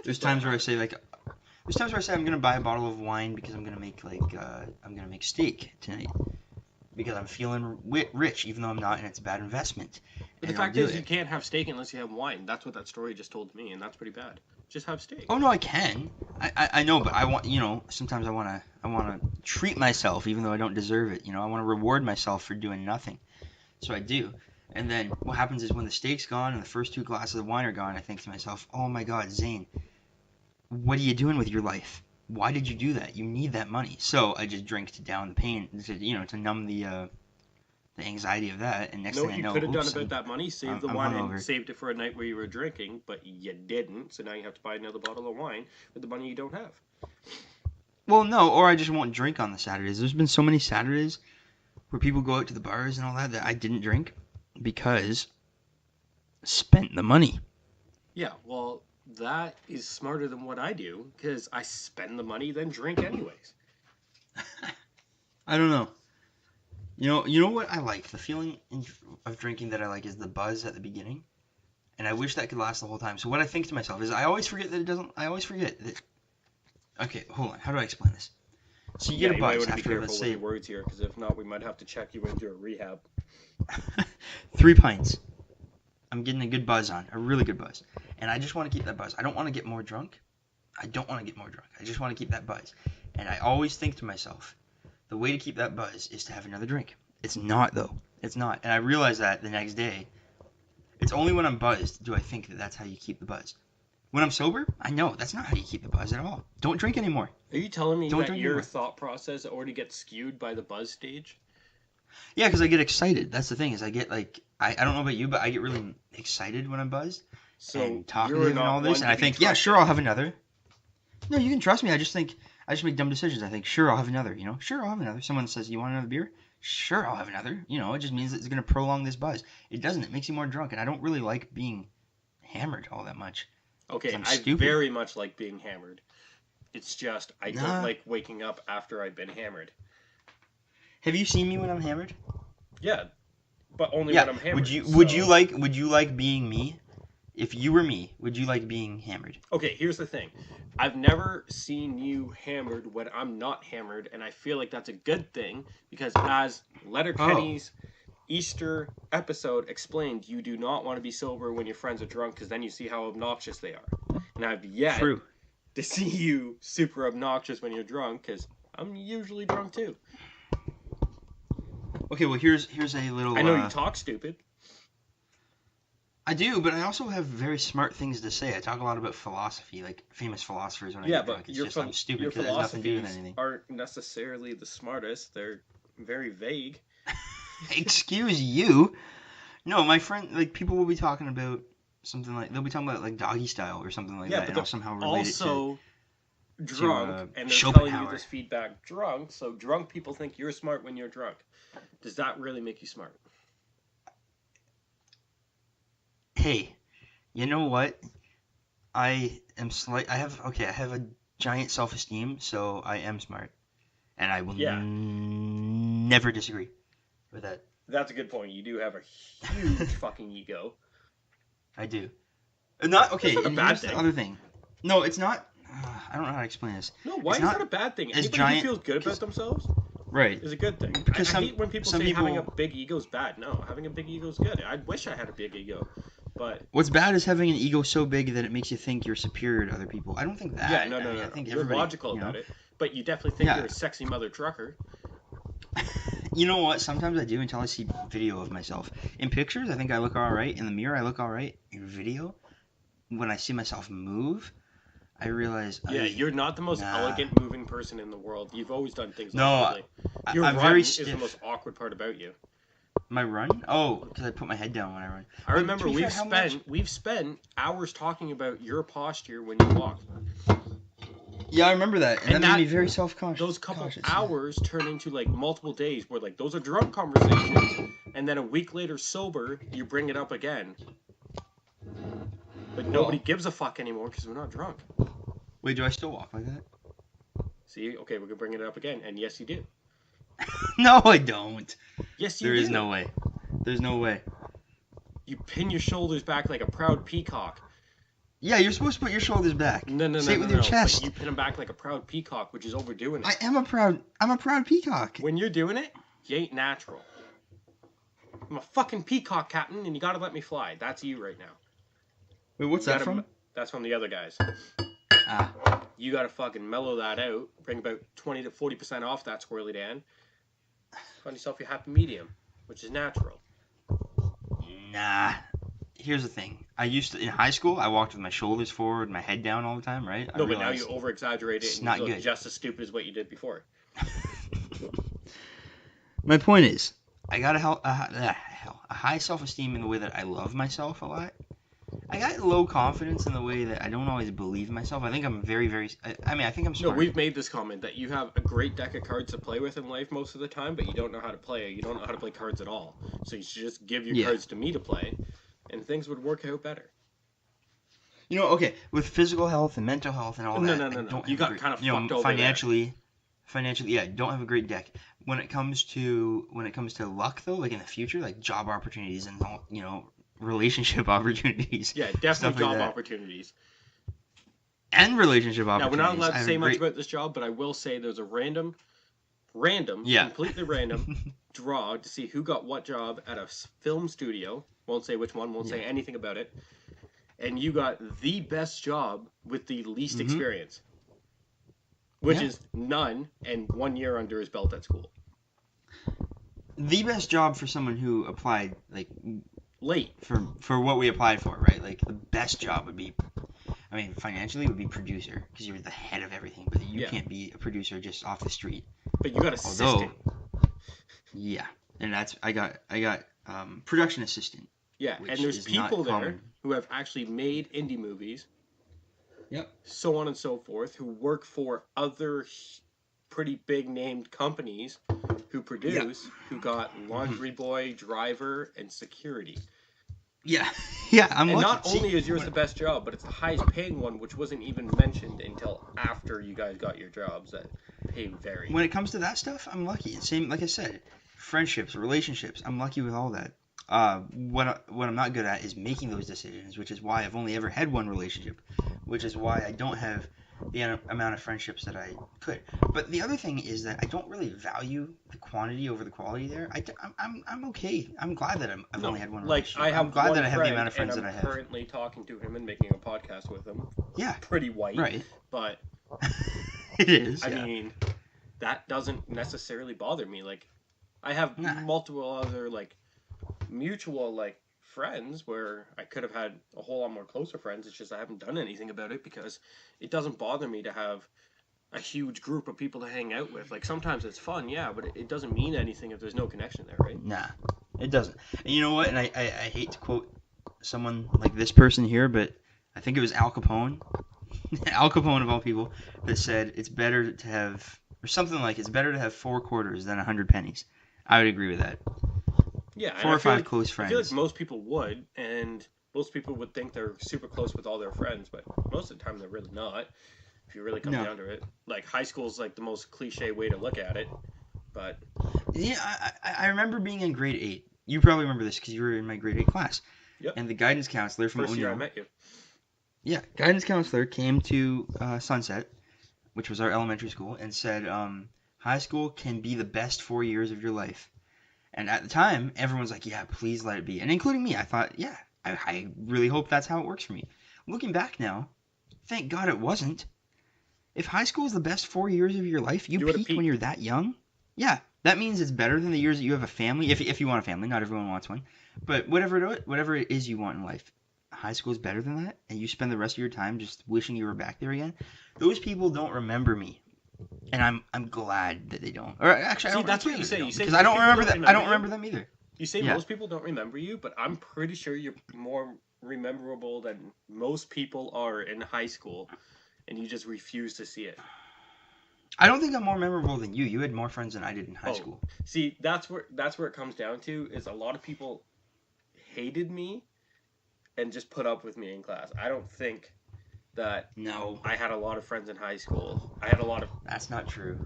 B: There's times where I say I'm going to buy a bottle of wine because I'm going to make I'm going to make steak tonight. Because I'm feeling rich, even though I'm not, and it's a bad investment.
A: But the fact is, you can't have steak unless you have wine. That's what that story just told me, and that's pretty bad. Just have steak.
B: Oh no, I can. I know, but I want sometimes I want to treat myself, even though I don't deserve it. I want to reward myself for doing nothing. So I do. And then what happens is when the steak's gone and the first 2 glasses of wine are gone, I think to myself, oh my God, Zane, what are you doing with your life? Why did you do that? You need that money. So I just drink to down the pain, to numb the anxiety of that. And next thing I know,
A: you could have done about that money, saved the wine
B: hungover.
A: and saved it for a night where you were drinking, but you didn't. So now you have to buy another bottle of wine with the money you don't have.
B: Well, no, or I just won't drink on the Saturdays. There's been so many Saturdays where people go out to the bars and all that I didn't drink because spent the money. Yeah,
A: well, that is smarter than what I do because I spend the money then drink anyways.
B: I don't know. You know what I like? The feeling of drinking that I like is the buzz at the beginning, and I wish that could last the whole time. So what I think to myself is I always forget that it doesn't. I always forget that. Okay, hold on. How do I explain this? So you get a buzz after, let's say,
A: words here, because if not, we might have to check you into a rehab.
B: 3 pints. I'm getting a good buzz on, a really good buzz. And I just want to keep that buzz. I don't want to get more drunk. I just want to keep that buzz. And I always think to myself, the way to keep that buzz is to have another drink. It's not, though. It's not. And I realized that the next day. It's only when I'm buzzed do I think that that's how you keep the buzz. When I'm sober, I know that's not how you keep the buzz at all. Don't drink anymore.
A: Are you telling me that your thought process already gets skewed by the buzz stage?
B: Yeah, because I get excited. That's the thing, is I get I don't know about you, but I get really excited when I'm buzzed.
A: So
B: and talkative and all this, and I think, yeah, sure, I'll have another. No, you can trust me. I just think I just make dumb decisions. I think, sure, I'll have another. Sure, I'll have another. Someone says, you want another beer? Sure, I'll have another. It just means it's going to prolong this buzz. It doesn't. It makes you more drunk, and I don't really like being hammered all that much.
A: Okay, I very much like being hammered. It's just I don't like waking up after I've been hammered.
B: Have you seen me when I'm hammered?
A: Yeah, but only when I'm hammered.
B: Would you like being me? If you were me, would you like being hammered?
A: Okay, here's the thing. I've never seen you hammered when I'm not hammered, and I feel like that's a good thing because as Letterkenny's Easter episode explained, you do not want to be sober when your friends are drunk because then you see how obnoxious they are. And I've yet to see you super obnoxious when you're drunk because I'm usually drunk too.
B: Okay, well here's a little.
A: I know you talk stupid.
B: I do, but I also have very smart things to say. I talk a lot about philosophy, like famous philosophers when I get drunk. It's just I'm stupid because it has nothing to do with anything.
A: Aren't necessarily the smartest. They're very vague.
B: Excuse you. No, my friend, like people will be talking about something like they'll be talking about like doggy style or something like that, and I'll somehow relate it to
A: drunk, and they're telling you this feedback drunk. So drunk people think you're smart when you're drunk. Does that really make you smart?
B: Hey, you know what? I have a giant self-esteem, so I am smart, and I will never disagree with that.
A: That's a good point. You do have a huge fucking ego.
B: I do. Not okay.
A: That's not a bad thing.
B: The other thing. No, it's not. I don't know how to explain this.
A: No, why is that a bad thing? Anybody who feels good about themselves,
B: right,
A: is a good thing. Because I hate when people say having a big ego is bad. No, having a big ego is good. I wish I had a big ego. But
B: what's bad is having an ego so big that it makes you think you're superior to other people. I don't think that.
A: Yeah, no. I think you're logical about it, but you definitely think you're a sexy mother trucker.
B: You know what? Sometimes I do until I see video of myself. In pictures, I think I look all right. In the mirror, I look all right. In video, when I see myself move, I realize.
A: Yeah, you're not the most elegant moving person in the world. You've always done things awkwardly. Your
B: I'm
A: run
B: very
A: is the most awkward part about you.
B: My run? Oh, because I put my head down when I run.
A: I remember we've spent hours talking about your posture when you walk.
B: Yeah, I remember that. And that made me very self-conscious.
A: Those couple hours turn into like multiple days where like those are drunk conversations, and then a week later sober, you bring it up again. But nobody gives a fuck anymore because we're not drunk.
B: Wait, do I still walk like that?
A: See, okay, we're gonna bring it up again, and yes, you do.
B: No, I don't.
A: Yes, you do.
B: There is no way. There's no way.
A: You pin your shoulders back like a proud peacock.
B: Yeah, you're supposed to put your shoulders back.
A: No.
B: Say it with your chest.
A: But you pin them back like a proud peacock, which is overdoing it.
B: I'm a proud peacock.
A: When you're doing it, you ain't natural. I'm a fucking peacock, Captain, and you gotta let me fly. That's you right now.
B: Wait, what's that from?
A: That's from the other guys.
B: Ah.
A: You gotta fucking mellow that out. Bring about 20 to 40% off that Squirrely Dan. Find yourself your happy medium, which is natural.
B: Nah. Here's the thing. I used to, in high school, I walked with my shoulders forward, my head down all the time, right?
A: No, but now you over-exaggerate it and
B: you
A: look
B: good.
A: Just as stupid as what you did before.
B: My point is, I got a high self-esteem in the way that I love myself a lot. I got low confidence in the way that I don't always believe in myself. I think I'm very, very... I think I'm smart.
A: No, we've made this comment that you have a great deck of cards to play with in life most of the time, but you don't know how to play. You don't know how to play cards at all. So you should just give your cards to me to play, and things would work out better.
B: You know, okay, with physical health and mental health and all that...
A: No. You got kind of fucked over
B: financially, yeah, don't have a great deck. When it comes to luck, though, like in the future, like job opportunities and all, relationship opportunities.
A: Yeah, definitely job opportunities.
B: And relationship opportunities.
A: Now, we're not allowed to say much about this job, but I will say there's a random, completely random draw to see who got what job at a film studio. Won't say which one, won't say anything about it. And you got the best job with the least experience. Which is none and 1 year under his belt at school.
B: The best job for someone who applied, like...
A: late
B: for what we applied for, right? Like the best job would be, financially would be producer because you're the head of everything. But you can't be a producer just off the street.
A: But you got assistant.
B: Yeah, and I got production assistant.
A: Yeah, and there's people there who have actually made indie movies so on and so forth, who work for other pretty big named companies who produce, who got laundry boy, driver, and security.
B: Yeah, yeah, I'm
A: and
B: lucky.
A: Not only is yours the best job, but it's the highest paying one, which wasn't even mentioned until after you guys got your jobs that pay very.
B: When it comes to that stuff, I'm lucky. Same, like I said, friendships, relationships, I'm lucky with all that. What I'm not good at is making those decisions, which is why I've only ever had one relationship, which is why I don't have the amount of friendships that I could. But the other thing is that I don't really value the quantity over the quality there. I'm okay. I'm glad that I've only had one relationship. I'm glad that I have the amount of friends that I have.
A: I'm currently talking to him and making a podcast with him.
B: Yeah.
A: Pretty white.
B: Right.
A: But
B: it is.
A: I mean, that doesn't necessarily bother me. Like, I have multiple other, like, mutual, like, friends where I could have had a whole lot more closer friends. It's just I haven't done anything about it because it doesn't bother me to have a huge group of people to hang out with. Like, sometimes it's fun, yeah, but it doesn't mean anything if there's no connection there, right?
B: Nah, it doesn't. And you know what? And I hate to quote someone like this person here, but I think it was Al Capone. Al Capone, of all people, that said it's better to have, or something like, it's better to have 4 quarters than 100 pennies. I would agree with that.
A: Yeah,
B: 4 or 5 close friends.
A: I feel like most people would, and most people would think they're super close with all their friends, but most of the time they're really not. If you really come down to it, like high school's like the most cliche way to look at it, but
B: yeah, I remember being in grade 8. You probably remember this because you were in my grade 8 class.
A: Yep.
B: And the guidance counselor from
A: first year I met you.
B: Yeah, guidance counselor came to Sunset, which was our elementary school, and said, high school can be the best 4 years of your life. And at the time, everyone's like, yeah, please let it be. And including me, I thought, yeah, I really hope that's how it works for me. Looking back now, thank God it wasn't. If high school is the best 4 years of your life, you peak when you're that young. Yeah, that means it's better than the years that you have a family. If you want a family, not everyone wants one. But whatever it is you want in life, high school is better than that. And you spend the rest of your time just wishing you were back there again. Those people don't remember me. And I'm glad that they don't. Or actually, I don't.
A: That's what you say. You say
B: because I don't remember that. I don't remember them either.
A: You say most people don't remember you, but I'm pretty sure you're more rememberable than most people are in high school, and you just refuse to see it.
B: I don't think I'm more memorable than you. You had more friends than I did in high school.
A: See, that's where it comes down to. Is a lot of people hated me, and just put up with me in class. I don't think that I had a lot of friends in high school. I had a lot of.
B: That's not true.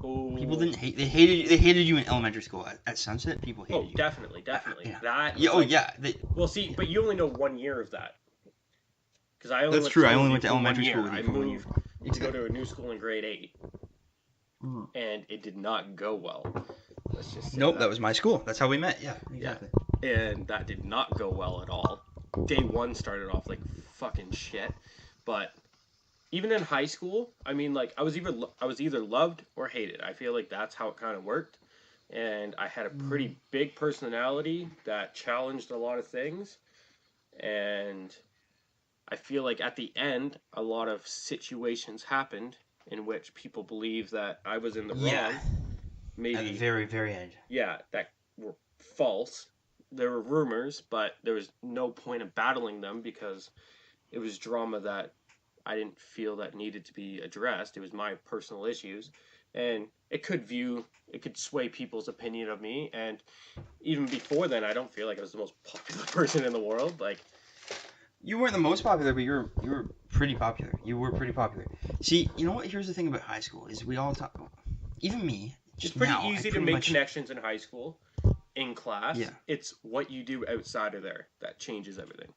A: Oh.
B: People didn't hate. They hated you in elementary school. At Sunset, people hated you.
A: Oh, definitely.
B: Yeah.
A: That.
B: Yeah. Yeah.
A: Well, see, but you only know 1 year of that. Because I only.
B: That's true. I only went to elementary school with you.
A: I moved to go to a new school in grade 8, and it did not go well. Let's just say
B: that was my school. That's how we met. Yeah. Exactly.
A: Yeah. And that did not go well at all. Day 1 started off like fucking shit. But even in high school, I mean, like, I was either loved or hated. I feel like that's how it kind of worked. And I had a pretty big personality that challenged a lot of things. And I feel like at the end, a lot of situations happened in which people believe that I was in the wrong. Maybe
B: at the very, very end.
A: Yeah, that were false. There were rumors, but there was no point of battling them because it was drama that I didn't feel that needed to be addressed. It was my personal issues. And it could sway people's opinion of me. And even before then, I don't feel like I was the most popular person in the world. Like,
B: you weren't the most popular, but you were pretty popular. You were pretty popular. See, you know what? Here's the thing about high school is we all talk. Even me.
A: It's pretty easy to make connections in high school, in class.
B: Yeah.
A: It's what you do outside of there that changes everything.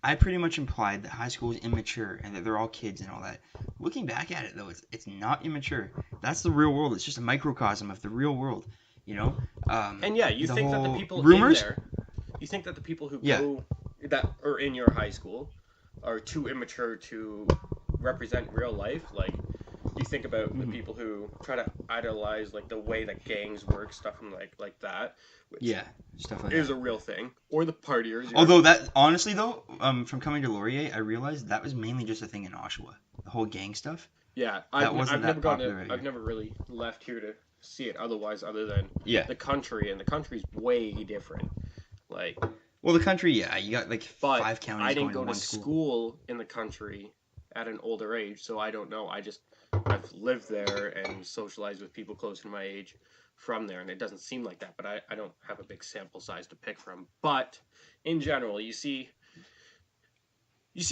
B: I pretty much implied that high school is immature and that they're all kids and all that. Looking back at it, though, it's not immature. That's the real world. It's just a microcosm of the real world, you know?
A: And yeah, you think that the people
B: rumors?
A: in there, you think that the people who go, that are in your high school are too immature to represent real life? Like, you think about the people who try to idolize, like, the way that gangs work, stuff like that. Which
B: stuff like
A: is
B: that.
A: a real thing. Or the partiers.
B: Although that, honestly though, from coming to Laurier, I realized that was mainly just a thing in Oshawa. The whole gang stuff.
A: Yeah, I've never really left here to see it other than the country, and the country's way different. Like,
B: well, the country, you got like 5 counties.
A: I didn't
B: going
A: go
B: to
A: school in the country at an older age, so I don't know. I've lived there and socialized with people close to my age from there, and it doesn't seem like that, but I don't have a big sample size to pick from. But in general, you see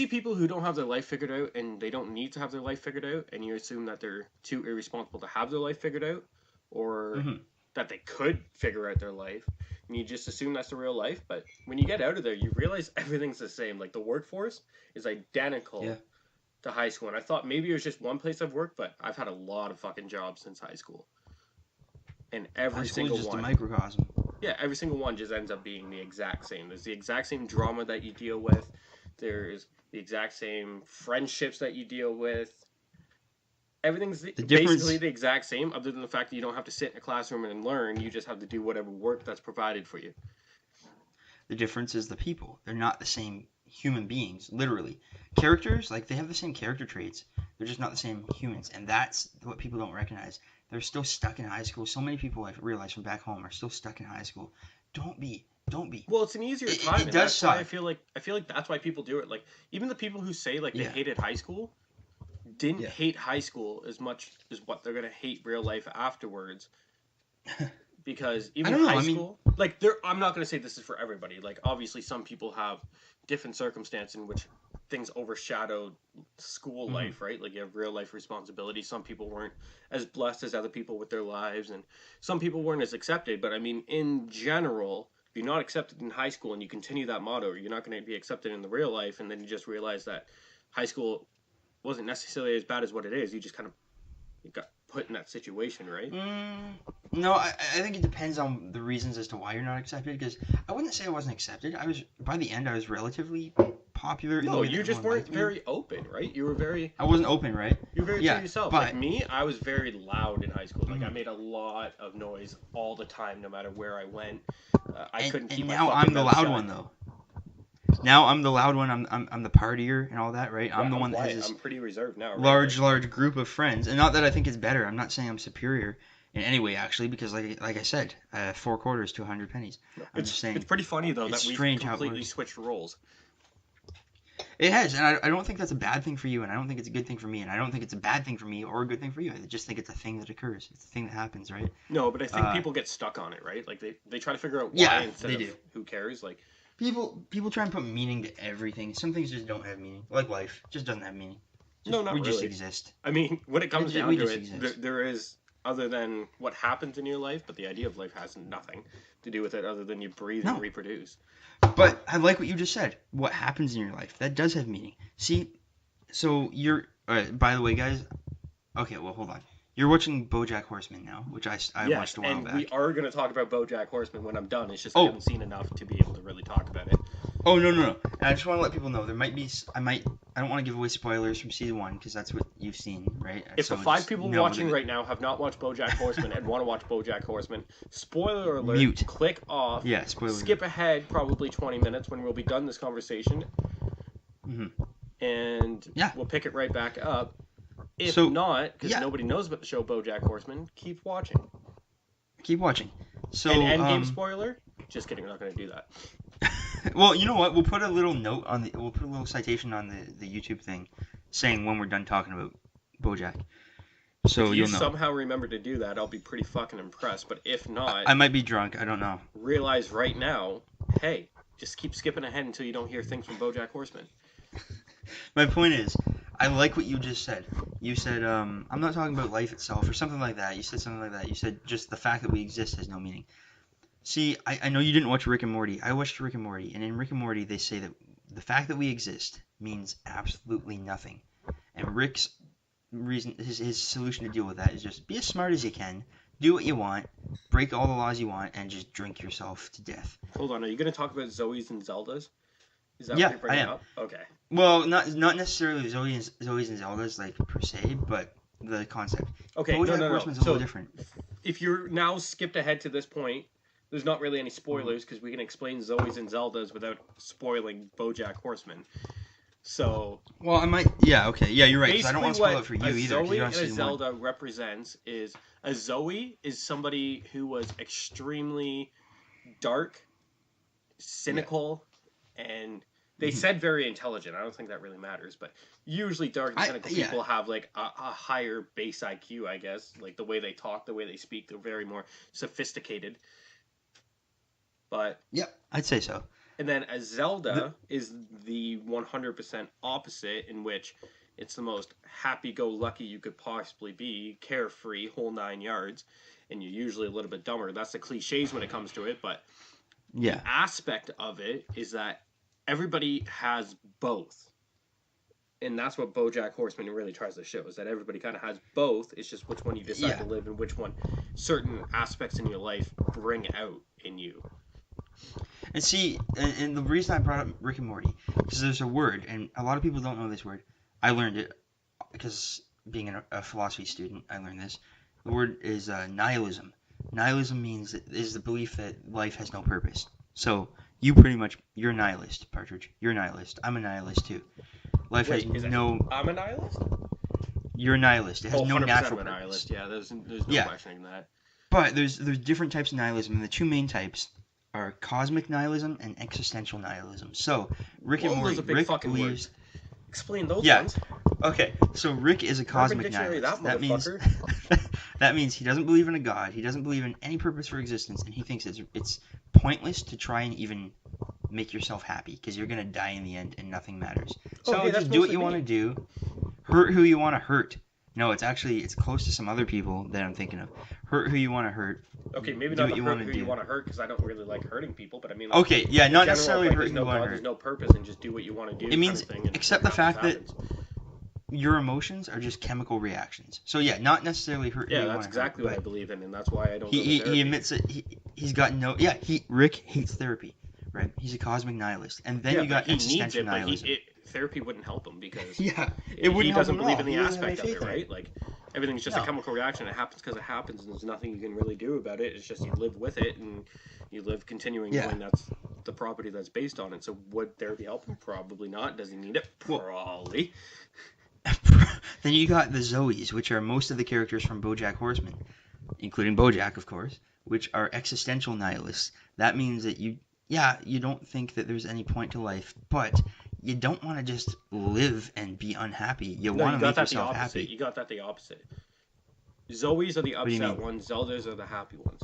A: people who don't have their life figured out, and they don't need to have their life figured out, and you assume that they're too irresponsible to have their life figured out, or that they could figure out their life, and you just assume that's the real life. But when you get out of there, you realize everything's the same. Like, the workforce is identical to high school, and I thought maybe it was just one place I've worked, but I've had a lot of fucking jobs since high school, and every single one,
B: just a microcosm.
A: Yeah, every single one just ends up being the exact same. There's the exact same drama that you deal with. There's the exact same friendships that you deal with. Everything's basically the exact same, other than the fact that you don't have to sit in a classroom and learn. You just have to do whatever work that's provided for you.
B: The difference is the people. They're not the same human beings, literally. Characters, like, they have the same character traits. They're just not the same humans, and that's what people don't recognize. They're still stuck in high school. So many people, I've realized from back home, are still stuck in high school. Don't be.
A: Well, it's an easier time.
B: It does suck.
A: Why I feel like that's why people do it. Like, even the people who say like they hated high school didn't hate high school as much as what they're gonna hate real life afterwards. Because even high school, like, I'm not gonna say this is for everybody. Like, obviously, some people have different circumstances in which things overshadowed school life, right? Like, you have real life responsibilities. Some people weren't as blessed as other people with their lives, and some people weren't as accepted. But I mean, in general, if you're not accepted in high school and you continue that motto, you're not going to be accepted in the real life, and then you just realize that high school wasn't necessarily as bad as what it is. You just kind of got put in that situation, right?
B: No, I think it depends on the reasons as to why you're not accepted, because I wouldn't say I wasn't accepted. By the end, I was relatively popular.
A: No, you just weren't very open, right? You were very...
B: I wasn't open, right?
A: You were very to yourself. But... Like me, I was very loud in high school. Like, I made a lot of noise all the time, no matter where I went. I couldn't keep my fucking mouth shut.
B: Now I'm the loud one, though. Now I'm the loud one. I'm the partier and all that, right? Yeah, I'm the one that has this
A: I'm pretty reserved now.
B: Right? Large group of friends, and not that I think it's better. I'm not saying I'm superior in any way, actually, because like I said, 4 quarters to 100 pennies. I'm just saying.
A: It's pretty funny though that we've completely switched roles.
B: It has, and I don't think that's a bad thing for you, and I don't think it's a good thing for me, and I don't think it's a bad thing for me or a good thing for you. I just think it's a thing that occurs. It's a thing that happens, right?
A: No, but I think people get stuck on it, right? Like they try to figure out why instead of who cares. Like
B: people try and put meaning to everything. Some things just don't have meaning. Like life just doesn't have meaning.
A: Not
B: we
A: really.
B: Just exist.
A: I mean, when it comes down to it, there is, other than what happens in your life, but the idea of life has nothing to do with it other than you breathe and reproduce.
B: But I like what you just said. What happens in your life, that does have meaning. See, so you're... by the way, guys... Okay, well, hold on. You're watching BoJack Horseman now, which I watched a while back.
A: And we are going to talk about BoJack Horseman when I'm done. It's just I haven't seen enough to be able to really talk about it.
B: Oh, no. And I just want to let people know, there might be... I don't want to give away spoilers from season 1, because that's what you've seen, right?
A: If the 5 people watching right now have not watched BoJack Horseman and want to watch BoJack Horseman, spoiler alert,
B: mute.
A: Click off, skip ahead probably 20 minutes when we'll be done this conversation, and we'll pick it right back up. If not, because nobody knows about the show BoJack Horseman, keep watching.
B: So,
A: and endgame spoiler? Just kidding, we're not going to do that.
B: Well, you know what? We'll put a little note on we'll put a little citation on the YouTube thing, saying when we're done talking about BoJack. So
A: if
B: you'll know.
A: Somehow remember to do that, I'll be pretty fucking impressed. But if not,
B: I might be drunk. I don't know.
A: Realize right now, hey, just keep skipping ahead until you don't hear things from BoJack Horseman.
B: My point is, I like what you just said. You said, I'm not talking about life itself or something like that. You said something like that. You said just the fact that we exist has no meaning. See, I know you didn't watch Rick and Morty. I watched Rick and Morty, and in Rick and Morty, they say that the fact that we exist means absolutely nothing. And Rick's reason, his solution to deal with that is just be as smart as you can, do what you want, break all the laws you want, and just drink yourself to death.
A: Hold on, are you going to talk about Zoeys and Zeldas? Is that what you're bringing up? Okay.
B: Well, not necessarily Zoeys and Zeldas, like, per se, but the concept.
A: Okay,
B: BoJack Horseman's a little different.
A: If you're now skipped ahead to this point, there's not really any spoilers because we can explain Zoeys and Zeldas without spoiling BoJack Horseman. So... Well, I might... Yeah, okay. Yeah, you're right, because I don't want to spoil it for you either. A Zoe and a Zelda represents is... A Zoe is somebody who was extremely dark, cynical, and They said very intelligent. I don't think that really matters, but usually dark and cynical people have like a higher base IQ, I guess. Like the way they talk, the way they speak, they're very more sophisticated. But
B: yep, I'd say so.
A: And then a Zelda is the 100% opposite, in which it's the most happy-go-lucky you could possibly be, carefree, whole 9 yards, and you're usually a little bit dumber. That's the cliches when it comes to it, but the aspect of it is that everybody has both. And that's what BoJack Horseman really tries to show, is that everybody kind of has both. It's just which one you decide to live and which one certain aspects in your life bring out in you.
B: And see, and the reason I brought up Rick and Morty, because there's a word, and a lot of people don't know this word. I learned it because being a philosophy student, I learned this. The word is nihilism. Nihilism means is the belief that life has no purpose. So you're a nihilist, Partridge. You're a nihilist. I'm a nihilist too. Life has no.
A: I'm a nihilist.
B: You're a nihilist. It has no natural
A: I'm a nihilist. Yeah, there's no questioning that.
B: But there's different types of nihilism, and the two main types are cosmic nihilism and existential nihilism. So Rick and Morty. Rick believes.
A: Explain those ones.
B: Okay, so Rick is a cosmic nihilist. That means he doesn't believe in a god. He doesn't believe in any purpose for existence, and he thinks it's pointless to try and even make yourself happy because you're gonna die in the end and nothing matters. So just do what you want to do, hurt who you want to hurt. No, it's close to some other people that I'm thinking of. Hurt who you want to hurt.
A: Okay, maybe not hurt who you want to hurt, because I don't really like hurting people, but I mean...
B: Okay, yeah, not necessarily hurt who you want to hurt.
A: There's no purpose, and just do what you want to do.
B: It means, except the fact that your emotions are just chemical reactions. So yeah, not necessarily hurt who you want to hurt.
A: Yeah, that's exactly what I believe in, and that's why I don't go to
B: therapy.
A: He
B: admits it. He's got no... Yeah, Rick hates therapy, right? He's a cosmic nihilist. And then you got existential nihilism.
A: Therapy wouldn't help him, because
B: it wouldn't
A: he doesn't
B: help him
A: believe in the aspect of it,
B: right?
A: right? Like... Everything's just a chemical reaction. It happens because it happens, and there's nothing you can really do about it. It's just you live with it, and you live continuing knowing that's the property that's based on it. So would therapy help him? Probably not. Does he need it? Probably.
B: Then you got the Zoeys, which are most of the characters from BoJack Horseman, including BoJack, of course, which are existential nihilists. That means that you don't think that there's any point to life, but you don't want to just live and be unhappy. You want to make yourself happy.
A: You got that the opposite. Zoeys are the upset ones. Zeldas are the happy ones.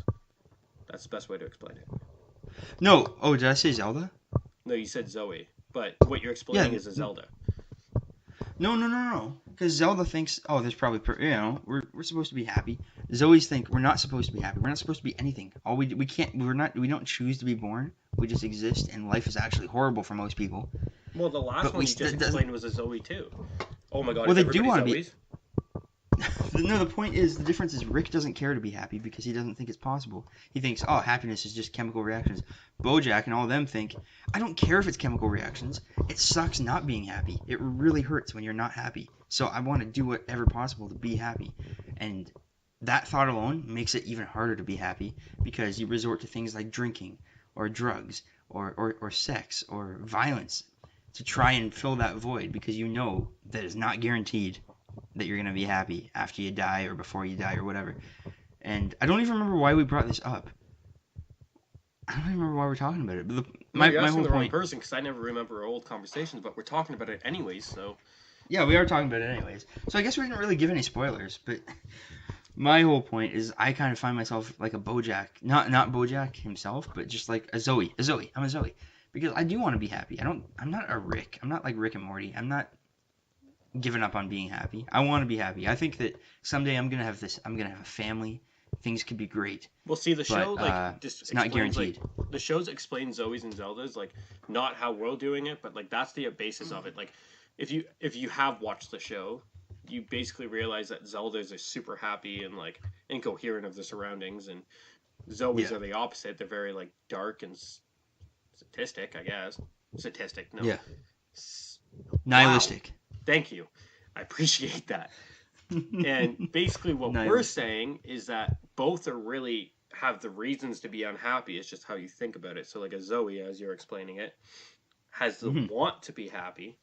A: That's the best way to explain it.
B: No. Oh, did I say Zelda?
A: No, you said Zoe. But what you're explaining is a Zelda.
B: No. Because Zelda thinks, there's probably, we're supposed to be happy. Zoeys think we're not supposed to be happy. We're not supposed to be anything. We don't choose to be born. We just exist, and life is actually horrible for most people.
A: Well, the last one you just explained was a Zoe too. Oh my god.
B: Well, they do want to be. No, the point is, the difference is Rick doesn't care to be happy because he doesn't think it's possible. He thinks, happiness is just chemical reactions. BoJack and all of them think, I don't care if it's chemical reactions. It sucks not being happy. It really hurts when you're not happy. So I want to do whatever possible to be happy. And that thought alone makes it even harder to be happy because you resort to things like drinking or drugs or sex or violence to try and fill that void because you know that it's not guaranteed that you're going to be happy after you die or before you die or whatever. And I don't even remember why we brought this up. I don't even remember why we're talking about it. But my whole
A: the wrong
B: point...
A: person, because I never remember our old conversations, but we're talking about it anyways, so...
B: Yeah, we are talking about it anyways. So I guess we didn't really give any spoilers, but my whole point is I kind of find myself like a BoJack. Not BoJack himself, but just like a Zoe. I'm a Zoe. Because I do want to be happy. I'm not a Rick. I'm not like Rick and Morty. I'm not giving up on being happy. I want to be happy. I think that someday I'm gonna have a family. Things could be great.
A: Well, see, the show just
B: it's not guaranteed.
A: Like, the shows explain Zoeys and Zeldas, like not how we're doing it, but like that's the basis of it. Like if you have watched the show, you basically realize that Zeldas are super happy and like incoherent of the surroundings, and Zoeys are the opposite. They're very like dark and statistic, I guess. Statistic, no.
B: Yeah. Nihilistic.
A: Wow. Thank you. I appreciate that. And basically what we're saying is that both are really have the reasons to be unhappy. It's just how you think about it. So like a Zoe, as you're explaining it, has the want to be happy.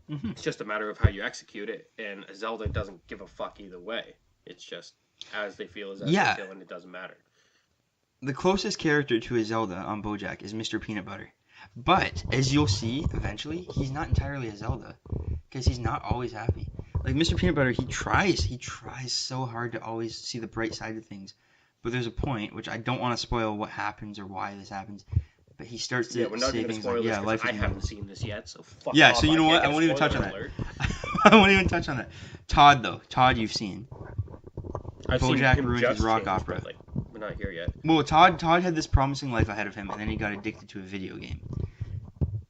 A: It's just a matter of how you execute it. And a Zelda doesn't give a fuck either way. It's just as they feel, they feel, and it doesn't matter.
B: The closest character to a Zelda on BoJack is Mr. Peanut Butter. But as you'll see, eventually, he's not entirely a Zelda, because he's not always happy. Like Mr. Peanut Butter, he tries so hard to always see the bright side of things. But there's a point, which I don't want to spoil what happens or why this happens, but he starts to say things like, yeah, life is...
A: I haven't seen this yet, so fuck
B: yeah,
A: off.
B: So you know what? I won't even touch on that. I won't even touch on that. Todd, though. Todd, you've seen. BoJack ruined his rock opera.
A: But, like, we're not here yet.
B: Well, Todd had this promising life ahead of him, and then he got addicted to a video game.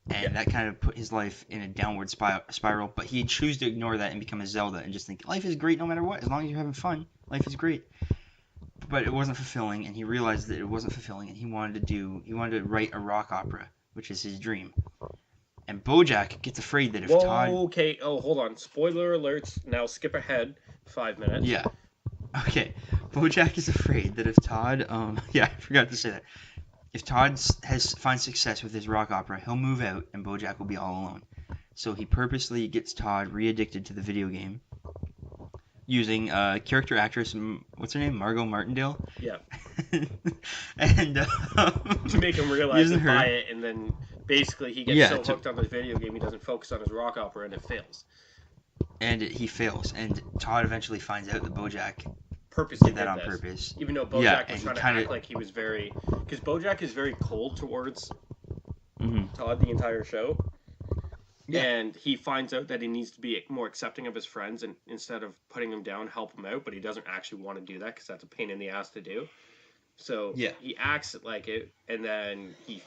B: And that kind of put his life in a downward spiral, but he'd choose to ignore that and become a Zelda and just think, life is great no matter what. As long as you're having fun, life is great. But it wasn't fulfilling, and he realized that it wasn't fulfilling, and he wanted to write a rock opera, which is his dream. And BoJack gets afraid that if Todd...
A: Okay, hold on. Spoiler alerts. Now skip ahead 5 minutes.
B: Yeah. Okay. BoJack is afraid that if Todd... yeah, I forgot to say that. If Todd finds success with his rock opera, he'll move out, and BoJack will be all alone. So he purposely gets Todd re-addicted to the video game, using character actress, what's her name? Margot Martindale?
A: Yeah.
B: And
A: to make him realize and buy it, and then basically he gets so hooked on the video game he doesn't focus on his rock opera, and it fails.
B: And he fails, and Todd eventually finds out that BoJack
A: purposely
B: did that on purpose.
A: Even though BoJack was trying to act like he was very... Because BoJack is very cold towards Todd the entire show. Yeah. And he finds out that he needs to be more accepting of his friends, and instead of putting them down, help them out, but he doesn't actually want to do that because that's a pain in the ass to do. So he acts like it, and then he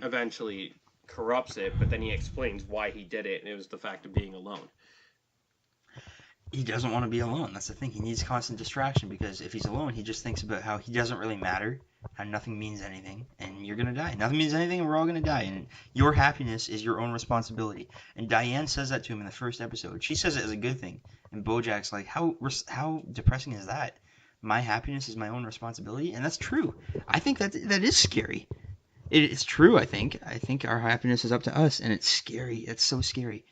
A: eventually corrupts it, but then he explains why he did it, and it was the fact of being alone.
B: He doesn't want to be alone. That's the thing. He needs constant distraction, because if he's alone, he just thinks about how he doesn't really matter, how nothing means anything, and you're going to die. Nothing means anything, and we're all going to die, and your happiness is your own responsibility. And Diane says that to him in the first episode. She says it as a good thing, and BoJack's like, how depressing is that? My happiness is my own responsibility? And that's true. I think that is scary. It's true, I think. I think our happiness is up to us, and it's scary. It's so scary.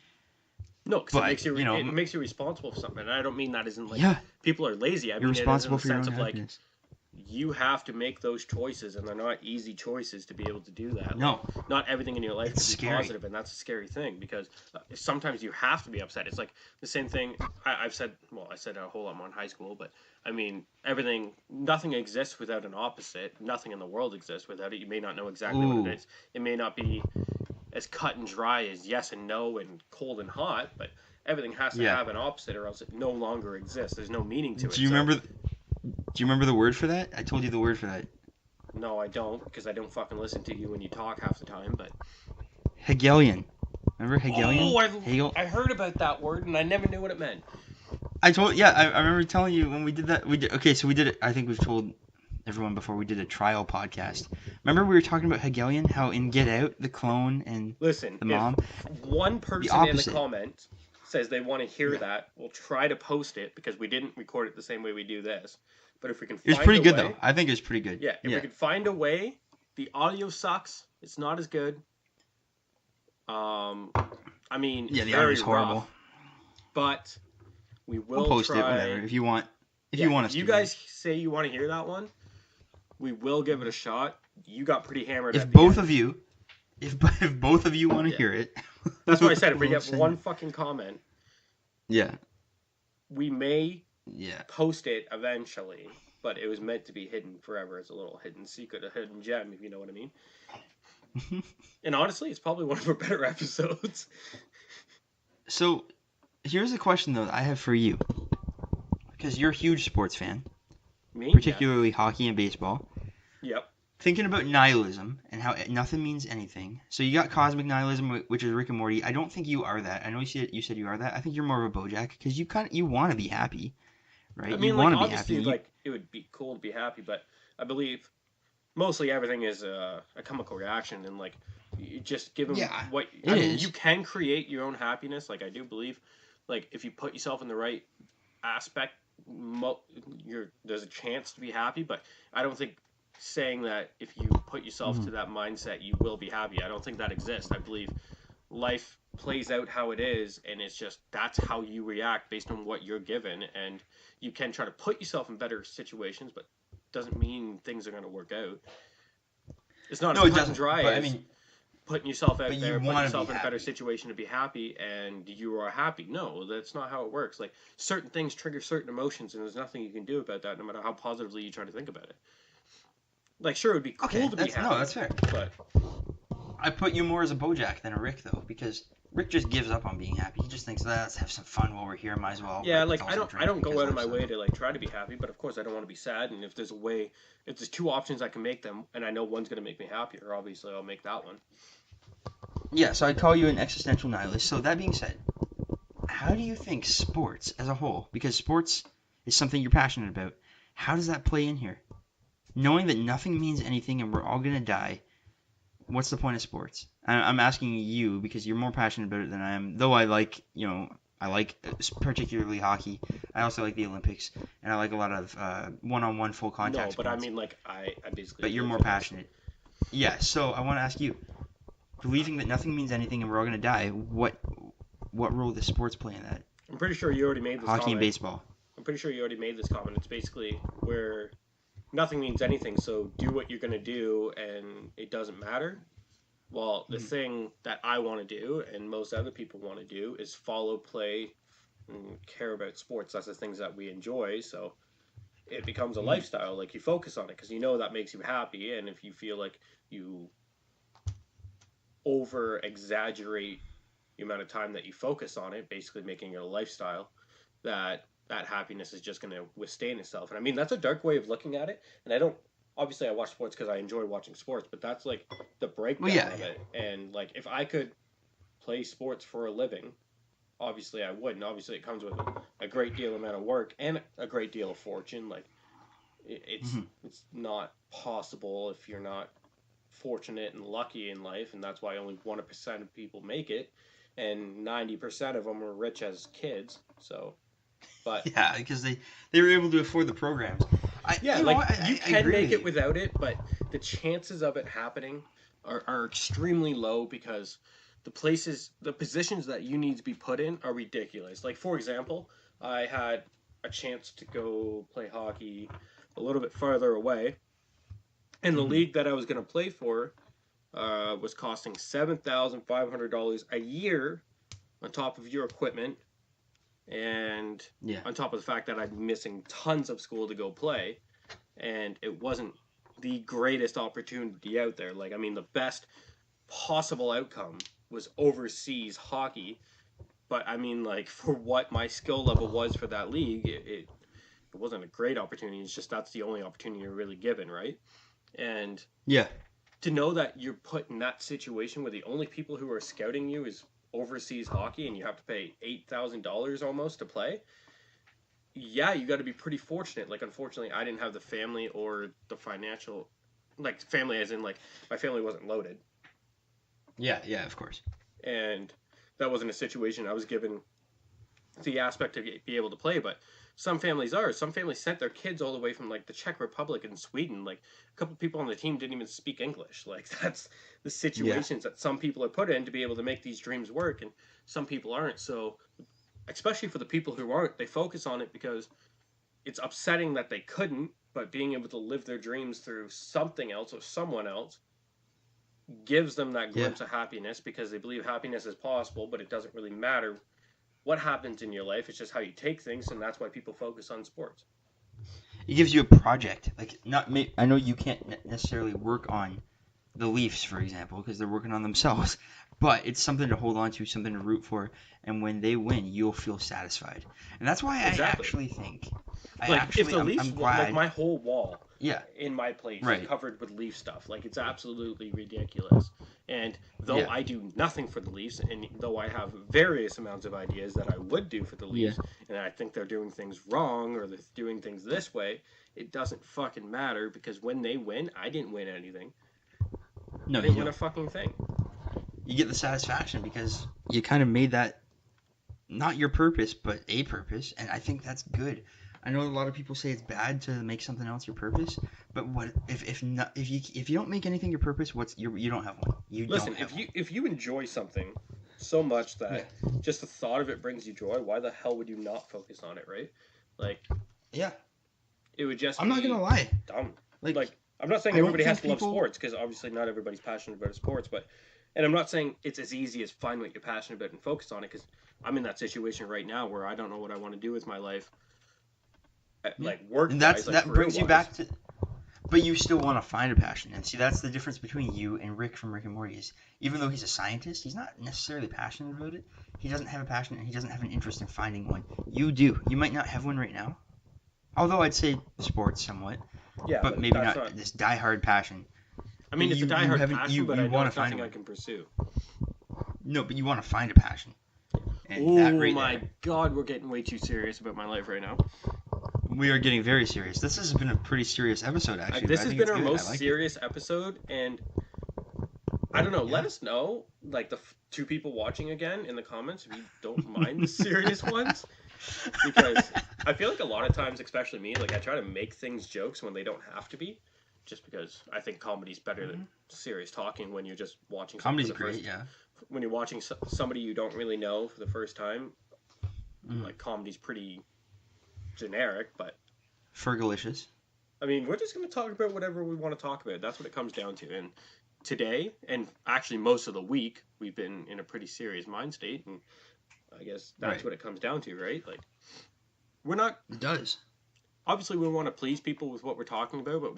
A: No, because it makes you responsible for something. And I don't mean that isn't like people are lazy. I mean,
B: responsible
A: it is in the sense of happiness. Like, you have to make those choices, and they're not easy choices to be able to do that.
B: No.
A: Like, not everything in your life is positive, and that's a scary thing, because sometimes you have to be upset. It's like the same thing I said a whole lot more in high school, but I mean, nothing exists without an opposite. Nothing in the world exists without it. You may not know exactly what it is. It may not be as cut and dry as yes and no and cold and hot, but everything has to have an opposite, or else it no longer exists. There's no meaning to it.
B: Do you remember the word for that? I told you the word for that.
A: No, I don't, because I don't fucking listen to you when you talk half the time. But
B: Hegelian. Remember Hegelian?
A: Oh, I heard about that word, and I never knew what it meant.
B: I remember telling you when we did that. We did it. I think we've told everyone before, we did a trial podcast. Remember we were talking about Hegelian, how in Get Out, the clone and the mom.
A: If one person in the comments says they want to hear that, we'll try to post it, because we didn't record it the same way we do this. But if we can find
B: It's pretty good though. I think it's pretty good.
A: Yeah, if we could find a way, the audio sucks. It's not as good. I mean,
B: the audio's horrible.
A: But we'll
B: post it, whatever. If you want us to.
A: You guys say you want to hear that one, we will give it a shot. You got pretty hammered.
B: If both of you want to hear it,
A: that's what I said. If we get one fucking comment, we may post it eventually. But it was meant to be hidden forever as a little hidden secret, a hidden gem, if you know what I mean. And honestly, it's probably one of our better episodes.
B: So, here's a question though that I have for you, because you're a huge sports fan.
A: Me?
B: Particularly hockey and baseball.
A: Yep.
B: Thinking about nihilism and how nothing means anything. So you got cosmic nihilism, which is Rick and Morty. I don't think you are that. I know you said you are that. I think you're more of a BoJack, because you want to be happy, right?
A: I mean, obviously, it would be cool to be happy, but I believe mostly everything is a chemical reaction, and like you just give them what I mean. You can create your own happiness. Like I do believe, like if you put yourself in the right aspect, there's a chance to be happy. But I don't think saying that if you put yourself to that mindset, you will be happy. I don't think that exists. I believe life plays out how it is, and it's just that's how you react based on what you're given, and you can try to put yourself in better situations, but doesn't mean things are going to work out. It's not as cut and dry as putting yourself out there, putting yourself in a better situation to be happy, and you are happy. No, that's not how it works. Like, certain things trigger certain emotions, and there's nothing you can do about that, no matter how positively you try to think about it. Like, sure, it would be cool to be happy.
B: No, that's fair.
A: But
B: I put you more as a Bojack than a Rick, though, because Rick just gives up on being happy. He just thinks, let's have some fun while we're here. Might as well.
A: Yeah, like I don't go out of my way to like try to be happy, but of course I don't want to be sad. And if there's two options I can make them, and I know one's gonna make me happier, obviously I'll make that one.
B: Yeah, so I call you an existential nihilist. So that being said, how do you think sports as a whole, because sports is something you're passionate about, how does that play in here? Knowing that nothing means anything and we're all gonna die, what's the point of sports? I'm asking you because you're more passionate about it than I am. Though I like particularly hockey. I also like the Olympics, and I like a lot of one-on-one full contact.
A: No, but sports. I mean, like I basically.
B: But you're more passionate. Yeah. So I want to ask you, believing that nothing means anything and we're all gonna die, what role does sports play in that?
A: I'm pretty sure you already made this
B: hockey
A: comment.
B: And baseball.
A: I'm pretty sure you already made this comment. It's basically where nothing means anything, so do what you're going to do, and it doesn't matter. Well, the thing that I want to do, and most other people want to do, is follow, play, and care about sports. That's the things that we enjoy, so it becomes a lifestyle. Like, you focus on it, because you know that makes you happy, and if you feel like you over-exaggerate the amount of time that you focus on it, basically making it a lifestyle, that happiness is just going to withstand itself. And I mean, that's a dark way of looking at it. And obviously I watch sports because I enjoy watching sports, but that's like the breakdown of it. And like, if I could play sports for a living, obviously I would. And obviously it comes with a great deal amount of work and a great deal of fortune. Like, it's not possible if you're not fortunate and lucky in life. And that's why only 1% of people make it. And 90% of them are rich as kids. So... But
B: yeah, because they were able to afford the programs.
A: You can make it without it, but the chances of it happening are extremely low because the positions that you need to be put in are ridiculous. Like, for example, I had a chance to go play hockey a little bit farther away, and the league that I was going to play for was costing $7,500 a year on top of your equipment. And on top of the fact that I'm missing tons of school to go play, and it wasn't the greatest opportunity out there. Like, I mean, the best possible outcome was overseas hockey, but I mean, like, for what my skill level was for that league, it wasn't a great opportunity. It's just that's the only opportunity you're really given, right? And to know that you're put in that situation where the only people who are scouting you is overseas hockey and you have to pay $8,000 almost to play, you got to be pretty fortunate. Like, unfortunately, I didn't have the family or the financial, like, family as in, like, my family wasn't loaded.
B: Yeah, of course.
A: And that wasn't a situation I was given the aspect to be able to play, but some families are. Some families sent their kids all the way from, like, the Czech Republic and Sweden. Like, a couple people on the team didn't even speak English. Like, that's the situations that some people are put in to be able to make these dreams work, and some people aren't. So, especially for the people who aren't, they focus on it because it's upsetting that they couldn't, but being able to live their dreams through something else or someone else gives them that glimpse of happiness because they believe happiness is possible, but it doesn't really matter what happens in your life. It's just how you take things, and that's why people focus on sports.
B: It gives you a project. Like, I know you can't necessarily work on the Leafs, for example, because they're working on themselves, but it's something to hold on to, something to root for, and when they win, you'll feel satisfied. And that's why I actually think...
A: if the Leafs, like, my whole wall in my place
B: is
A: covered with Leaf stuff. Like, it's absolutely ridiculous. And though I do nothing for the Leafs, and though I have various amounts of ideas that I would do for the Leafs, and I think they're doing things wrong or they're doing things this way, it doesn't fucking matter because when they win, I didn't win anything.
B: No,
A: I didn't win a fucking thing.
B: You get the satisfaction because you kind of made that not your purpose, but a purpose, and I think that's good. I know a lot of people say it's bad to make something else your purpose, but what if you don't make anything your purpose, you don't have one.
A: If you enjoy something so much that just the thought of it brings you joy, why the hell would you not focus on it, right? Like, it would just.
B: I'm not gonna lie.
A: Dumb. Like I'm not saying everybody has to love sports because obviously not everybody's passionate about sports, but And I'm not saying it's as easy as find what you're passionate about and focus on it, because I'm in that situation right now where I don't know what I want to do with my life. Like work-wise,
B: that brings you back to... But you still want to find a passion. And see, that's the difference between you and Rick from Rick and Morty. Is even though he's a scientist, he's not necessarily passionate about it. He doesn't have a passion, and he doesn't have an interest in finding one. You do. You might not have one right now. Although I'd say sports somewhat.
A: Yeah,
B: but maybe not this die-hard passion.
A: I mean, it's a die-hard passion, but I know it's nothing I can pursue.
B: No, but you want to find a passion.
A: Oh my God, we're getting way too serious about my life right now.
B: We are getting very serious. This has been a pretty serious episode, actually.
A: This has been our most serious episode, and I don't know. Yeah. Let us know, like the two people watching again in the comments, if you don't mind the serious ones, because I feel like a lot of times, especially me, like I try to make things jokes when they don't have to be, just because I think comedy's better than serious talking when you're just watching.
B: Comedy's great, yeah.
A: When you're watching somebody you don't really know for the first time, like comedy's pretty generic, but
B: fergalicious.
A: I mean, we're just going to talk about whatever we want to talk about. That's what it comes down to. And today, and actually most of the week, we've been in a pretty serious mind state, and I guess that's what it comes down to, right? Like, we're not...
B: It does.
A: Obviously, we want to please people with what we're talking about, but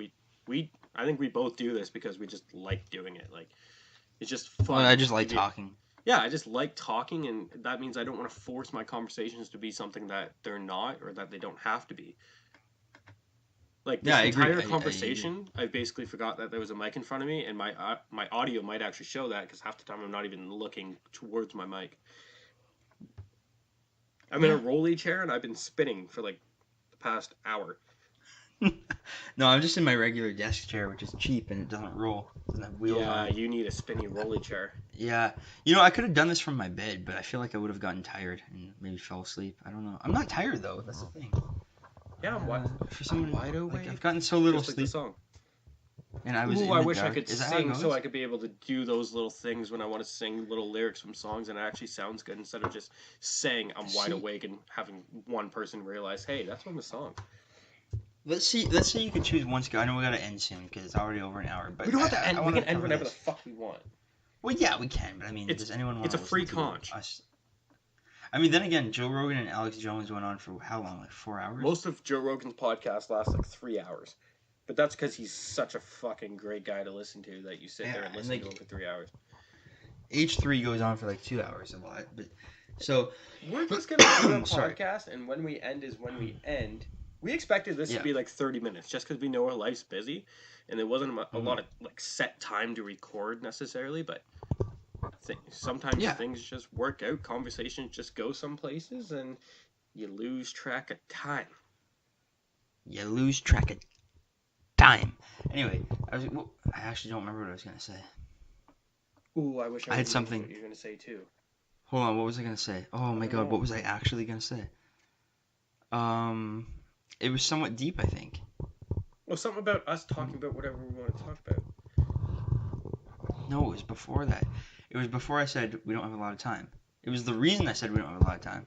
A: I think we both do this because we just like doing it. Like, it's just fun.
B: Well, I just like talking.
A: Yeah, I just like talking, and that means I don't want to force my conversations to be something that they're not, or that they don't have to be. Like, this entire conversation, I basically forgot that there was a mic in front of me, and my audio might actually show that, because half the time I'm not even looking towards my mic. I'm in a rolly chair, and I've been spinning for, like, the past hour.
B: No, I'm just in my regular desk chair, which is cheap, and it doesn't roll. It doesn't have wheels on it.
A: You need a spinny rolly chair.
B: Yeah. You know, I could have done this from my bed, but I feel like I would have gotten tired and maybe fell asleep. I don't know. I'm not tired, though. That's the thing.
A: Yeah, I'm wide awake.
B: Like, I've gotten so little sleep.
A: The song.
B: And I was
A: I wish I could sing so I could be able to do those little things when I want to sing little lyrics from songs, and it actually sounds good instead of just saying I'm wide awake and having one person realize, hey, that's from the song.
B: Let's say you could choose one skill. I know we gotta end soon because it's already over an hour. But
A: we don't have to end. We can end whenever the fuck we want.
B: Well, yeah, we can. But I mean, does anyone want?
A: It's a free conch.
B: I mean, then again, Joe Rogan and Alex Jones went on for how long? Like 4 hours.
A: Most of Joe Rogan's podcast lasts like 3 hours, but that's because he's such a fucking great guy to listen to that you sit there and listen to him for 3 hours.
B: H3 goes on for like 2 hours a lot, but so
A: we're just gonna do a podcast, and when we end is when we end. We expected this to be like 30 minutes just because we know our life's busy and there wasn't a lot of like set time to record necessarily, but sometimes things just work out. Conversations just go some places and you lose track of time.
B: You lose track of time. Anyway, I actually don't remember what I was going to say.
A: Ooh, I wish I
B: had something
A: what you were going to say too.
B: Hold on, what was I going to say? Oh my god, what was I actually going to say? It was somewhat deep, I think.
A: Well, something about us talking about whatever we want to talk about.
B: No, it was before that. It was before I said we don't have a lot of time. It was the reason I said we don't have a lot of time.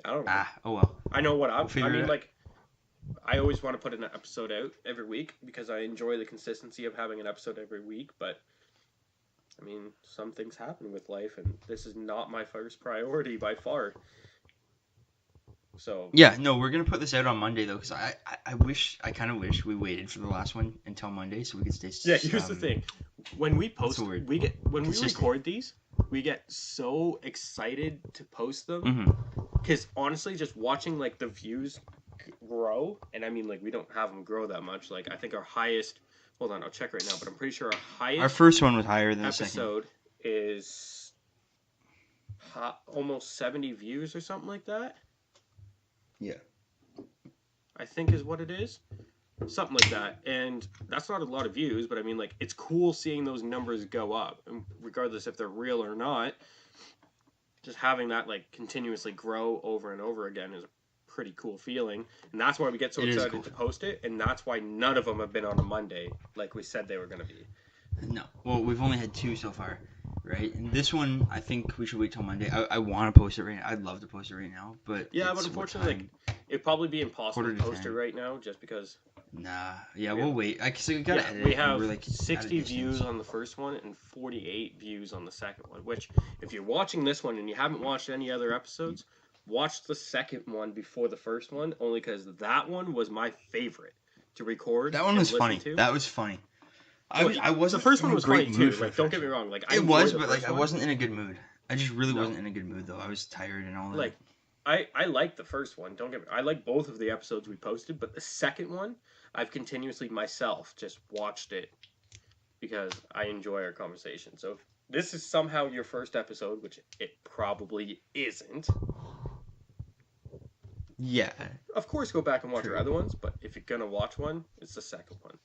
A: I don't know.
B: Oh well.
A: I know what I mean, like, I always want to put an episode out every week because I enjoy the consistency of having an episode every week, but I mean, some things happen with life, and this is not my first priority by far. So
B: yeah, no, we're gonna put this out on Monday though, because I kind of wish we waited for the last one until Monday so we could stay.
A: Yeah, here's the thing: when we post, we record these, we get so excited to post them because honestly, just watching like the views grow, and I mean like we don't have them grow that much. Like I think our highest, hold on, I'll check right now, but I'm pretty sure our
B: first one was higher than the second.
A: Episode is almost 70 views or something like that.
B: Yeah.
A: I think is what it is. Something like that. And that's not a lot of views, but I mean, like, it's cool seeing those numbers go up. And regardless if they're real or not, just having that, like, continuously grow over and over again is a pretty cool feeling. And that's why we get so excited to post it. And that's why none of them have been on a Monday, like we said they were going to be.
B: No. Well, we've only had 2 so far. Right, and this one I think we should wait till Monday. I want to post it right now. I'd love to post it right now, but
A: yeah, but unfortunately, like, it'd probably be impossible to post it right now just because
B: Nah. Yeah, we'll wait. So we gotta edit
A: we
B: it,
A: have
B: we're, like,
A: 60 views on the first one and 48 views on the second one. Which, if you're watching this one and you haven't watched any other episodes, watch the second one before the first one, only because that one was my favorite to record.
B: That one was funny.
A: To.
B: That was funny. I wasn't.
A: The first one was funny too. Like, don't get me
B: one.
A: wrong. Like,
B: it was, but like, I wasn't in a good mood. I just really wasn't in a good mood though. I was tired and all that.
A: Like, I liked the first one. Don't get me. I like both of the episodes we posted, but the second one, I've continuously myself just watched it because I enjoy our conversation. So if this is somehow your first episode, which it probably isn't.
B: Yeah.
A: Of course, go back and watch our other ones, but if you're gonna watch one, it's the second one.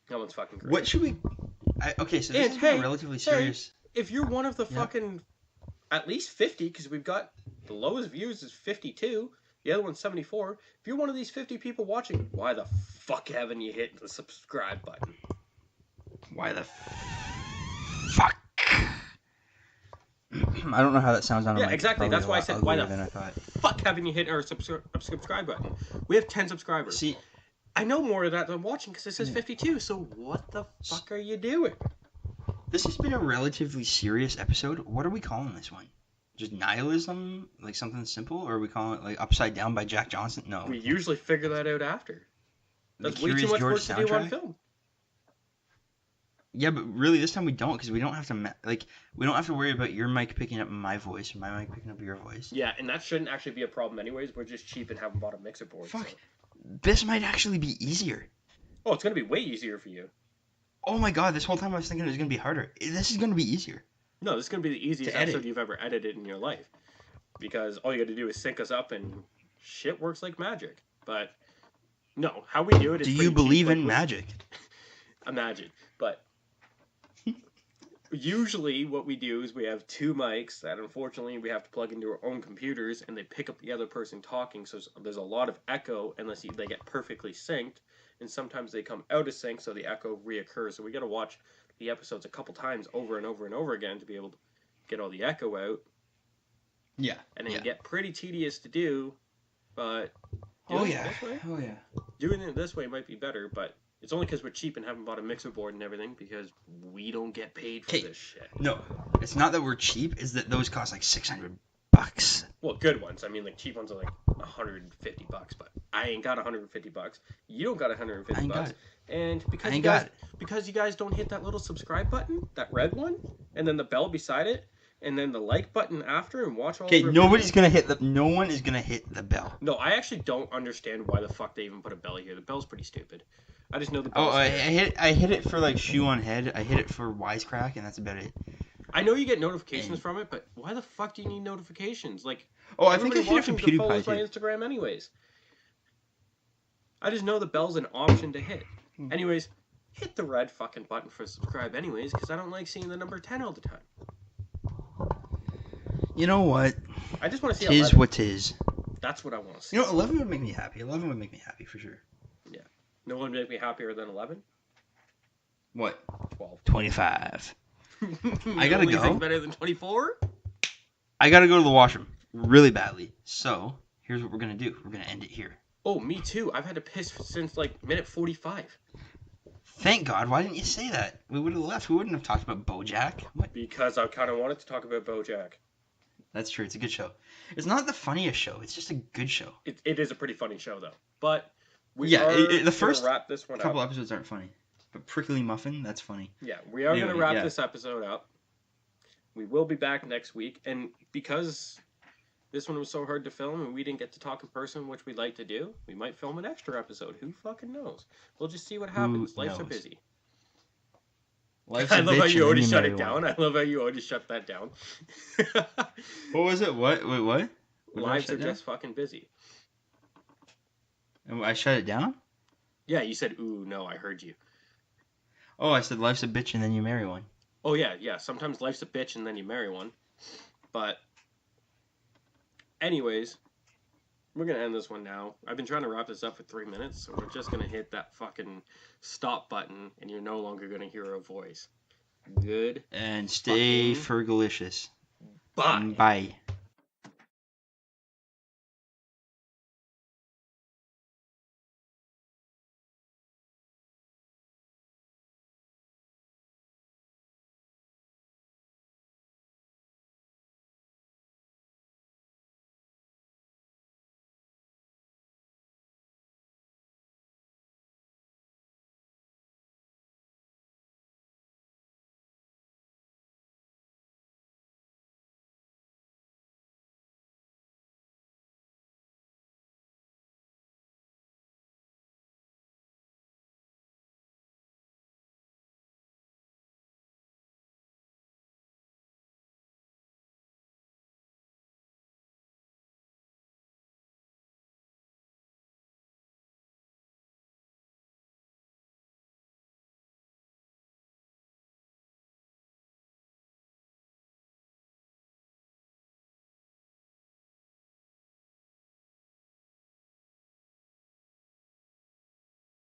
A: That one's fucking great.
B: What should we? Okay, so this is relatively serious.
A: If you're one of the fucking at least 50, because we've got the lowest views is 52, the other one's 74. If you're one of these 50 people watching, why the fuck haven't you hit the subscribe button?
B: Why the fuck? I don't know how that sounds on a mic.
A: Yeah, exactly. That's why I said, why the
B: fuck
A: haven't you hit our subscribe button? We have 10 subscribers.
B: See,
A: I know more of that than watching because it says 52, so what the fuck are you doing?
B: This has been a relatively serious episode. What are we calling this one? Just nihilism? Like something simple? Or are we calling it like Upside Down by Jack Johnson? No.
A: We usually figure that out after. That's way too much work to do on film.
B: Yeah, but really this time we don't, because we don't have to we don't have to worry about your mic picking up my voice or my mic picking up your voice.
A: Yeah, and that shouldn't actually be a problem anyways. We're just cheap and haven't bought a mixer board.
B: Fuck.
A: So.
B: This might actually be easier.
A: Oh, it's gonna be way easier for you.
B: Oh my god, this whole time I was thinking it was gonna be harder. This is gonna be easier.
A: No, this is gonna be the easiest episode you've ever edited in your life, because all you got to do is sync us up and shit works like magic. But no, how we do it is.
B: Do you believe in magic?
A: Imagine, but. Usually what we do is we have two mics that unfortunately we have to plug into our own computers, and they pick up the other person talking, so there's a lot of echo unless they get perfectly synced, and sometimes they come out of sync so the echo reoccurs. So we got to watch the episodes a couple times over and over and over again to be able to get all the echo out.
B: Yeah.
A: And it can get pretty tedious to do, but
B: doing
A: it this way might be better, but it's only because we're cheap and haven't bought a mixer board and everything, because we don't get paid for this shit.
B: No, it's not that we're cheap. It's that those cost like $600.
A: Well, good ones. I mean, like cheap ones are like $150, but I ain't got $150. You don't got $150. And because you guys don't hit that little subscribe button, that red one, and then the bell beside it, and then the like button after, and watch all.
B: Okay, no one is gonna hit the bell.
A: No, I actually don't understand why the fuck they even put a bell here. The bell's pretty stupid. I just know the bell.
B: Oh, I hit it for like shoe on head. I hit it for wisecrack, and that's about it.
A: I know you get notifications from it, but why the fuck do you need notifications? Like,
B: I think I hit it from PewDiePie
A: follows my Instagram anyways. I just know the bell's an option to hit. Anyways, hit the red fucking button for subscribe anyways, because I don't like seeing the number 10 all the time.
B: You know what?
A: I just want to see
B: 'tis
A: 11.
B: what 'tis.
A: That's what I want to see.
B: You know, 11 would make me happy. 11 would make me happy for sure.
A: Yeah. No one would make me happier than 11?
B: What?
A: 12.
B: 25. I gotta go.
A: Better than 24?
B: I gotta go to the washroom really badly. So, here's what we're gonna do. We're gonna end it here.
A: Oh, me too. I've had to piss since like minute 45.
B: Thank God. Why didn't you say that? We would have left. We wouldn't have talked about BoJack. What?
A: Because I kind of wanted to talk about BoJack.
B: That's true. It's a good show. It's not the funniest show. It's just a good show.
A: It is a pretty funny show, though. But
B: the first
A: wrap this one
B: couple
A: up.
B: episodes aren't funny. But Prickly Muffin, that's funny.
A: Yeah, we are going to wrap this episode up. We will be back next week. And because this one was so hard to film and we didn't get to talk in person, which we'd like to do, we might film an extra episode. Who fucking knows? We'll just see what happens. Lives are busy. I love how you already shut it down. I love how you already shut that down.
B: What was it? What? Wait, what?
A: Lives are just fucking busy.
B: And I shut it down?
A: Yeah, you said, ooh, no, I heard you.
B: Oh, I said life's a bitch and then you marry one.
A: Oh, yeah. Sometimes life's a bitch and then you marry one. But anyways, we're going to end this one now. I've been trying to wrap this up for 3 minutes, so we're just going to hit that fucking stop button, and you're no longer going to hear a voice. Good.
B: And stay Fergalicious.
A: Bye.
B: Bye.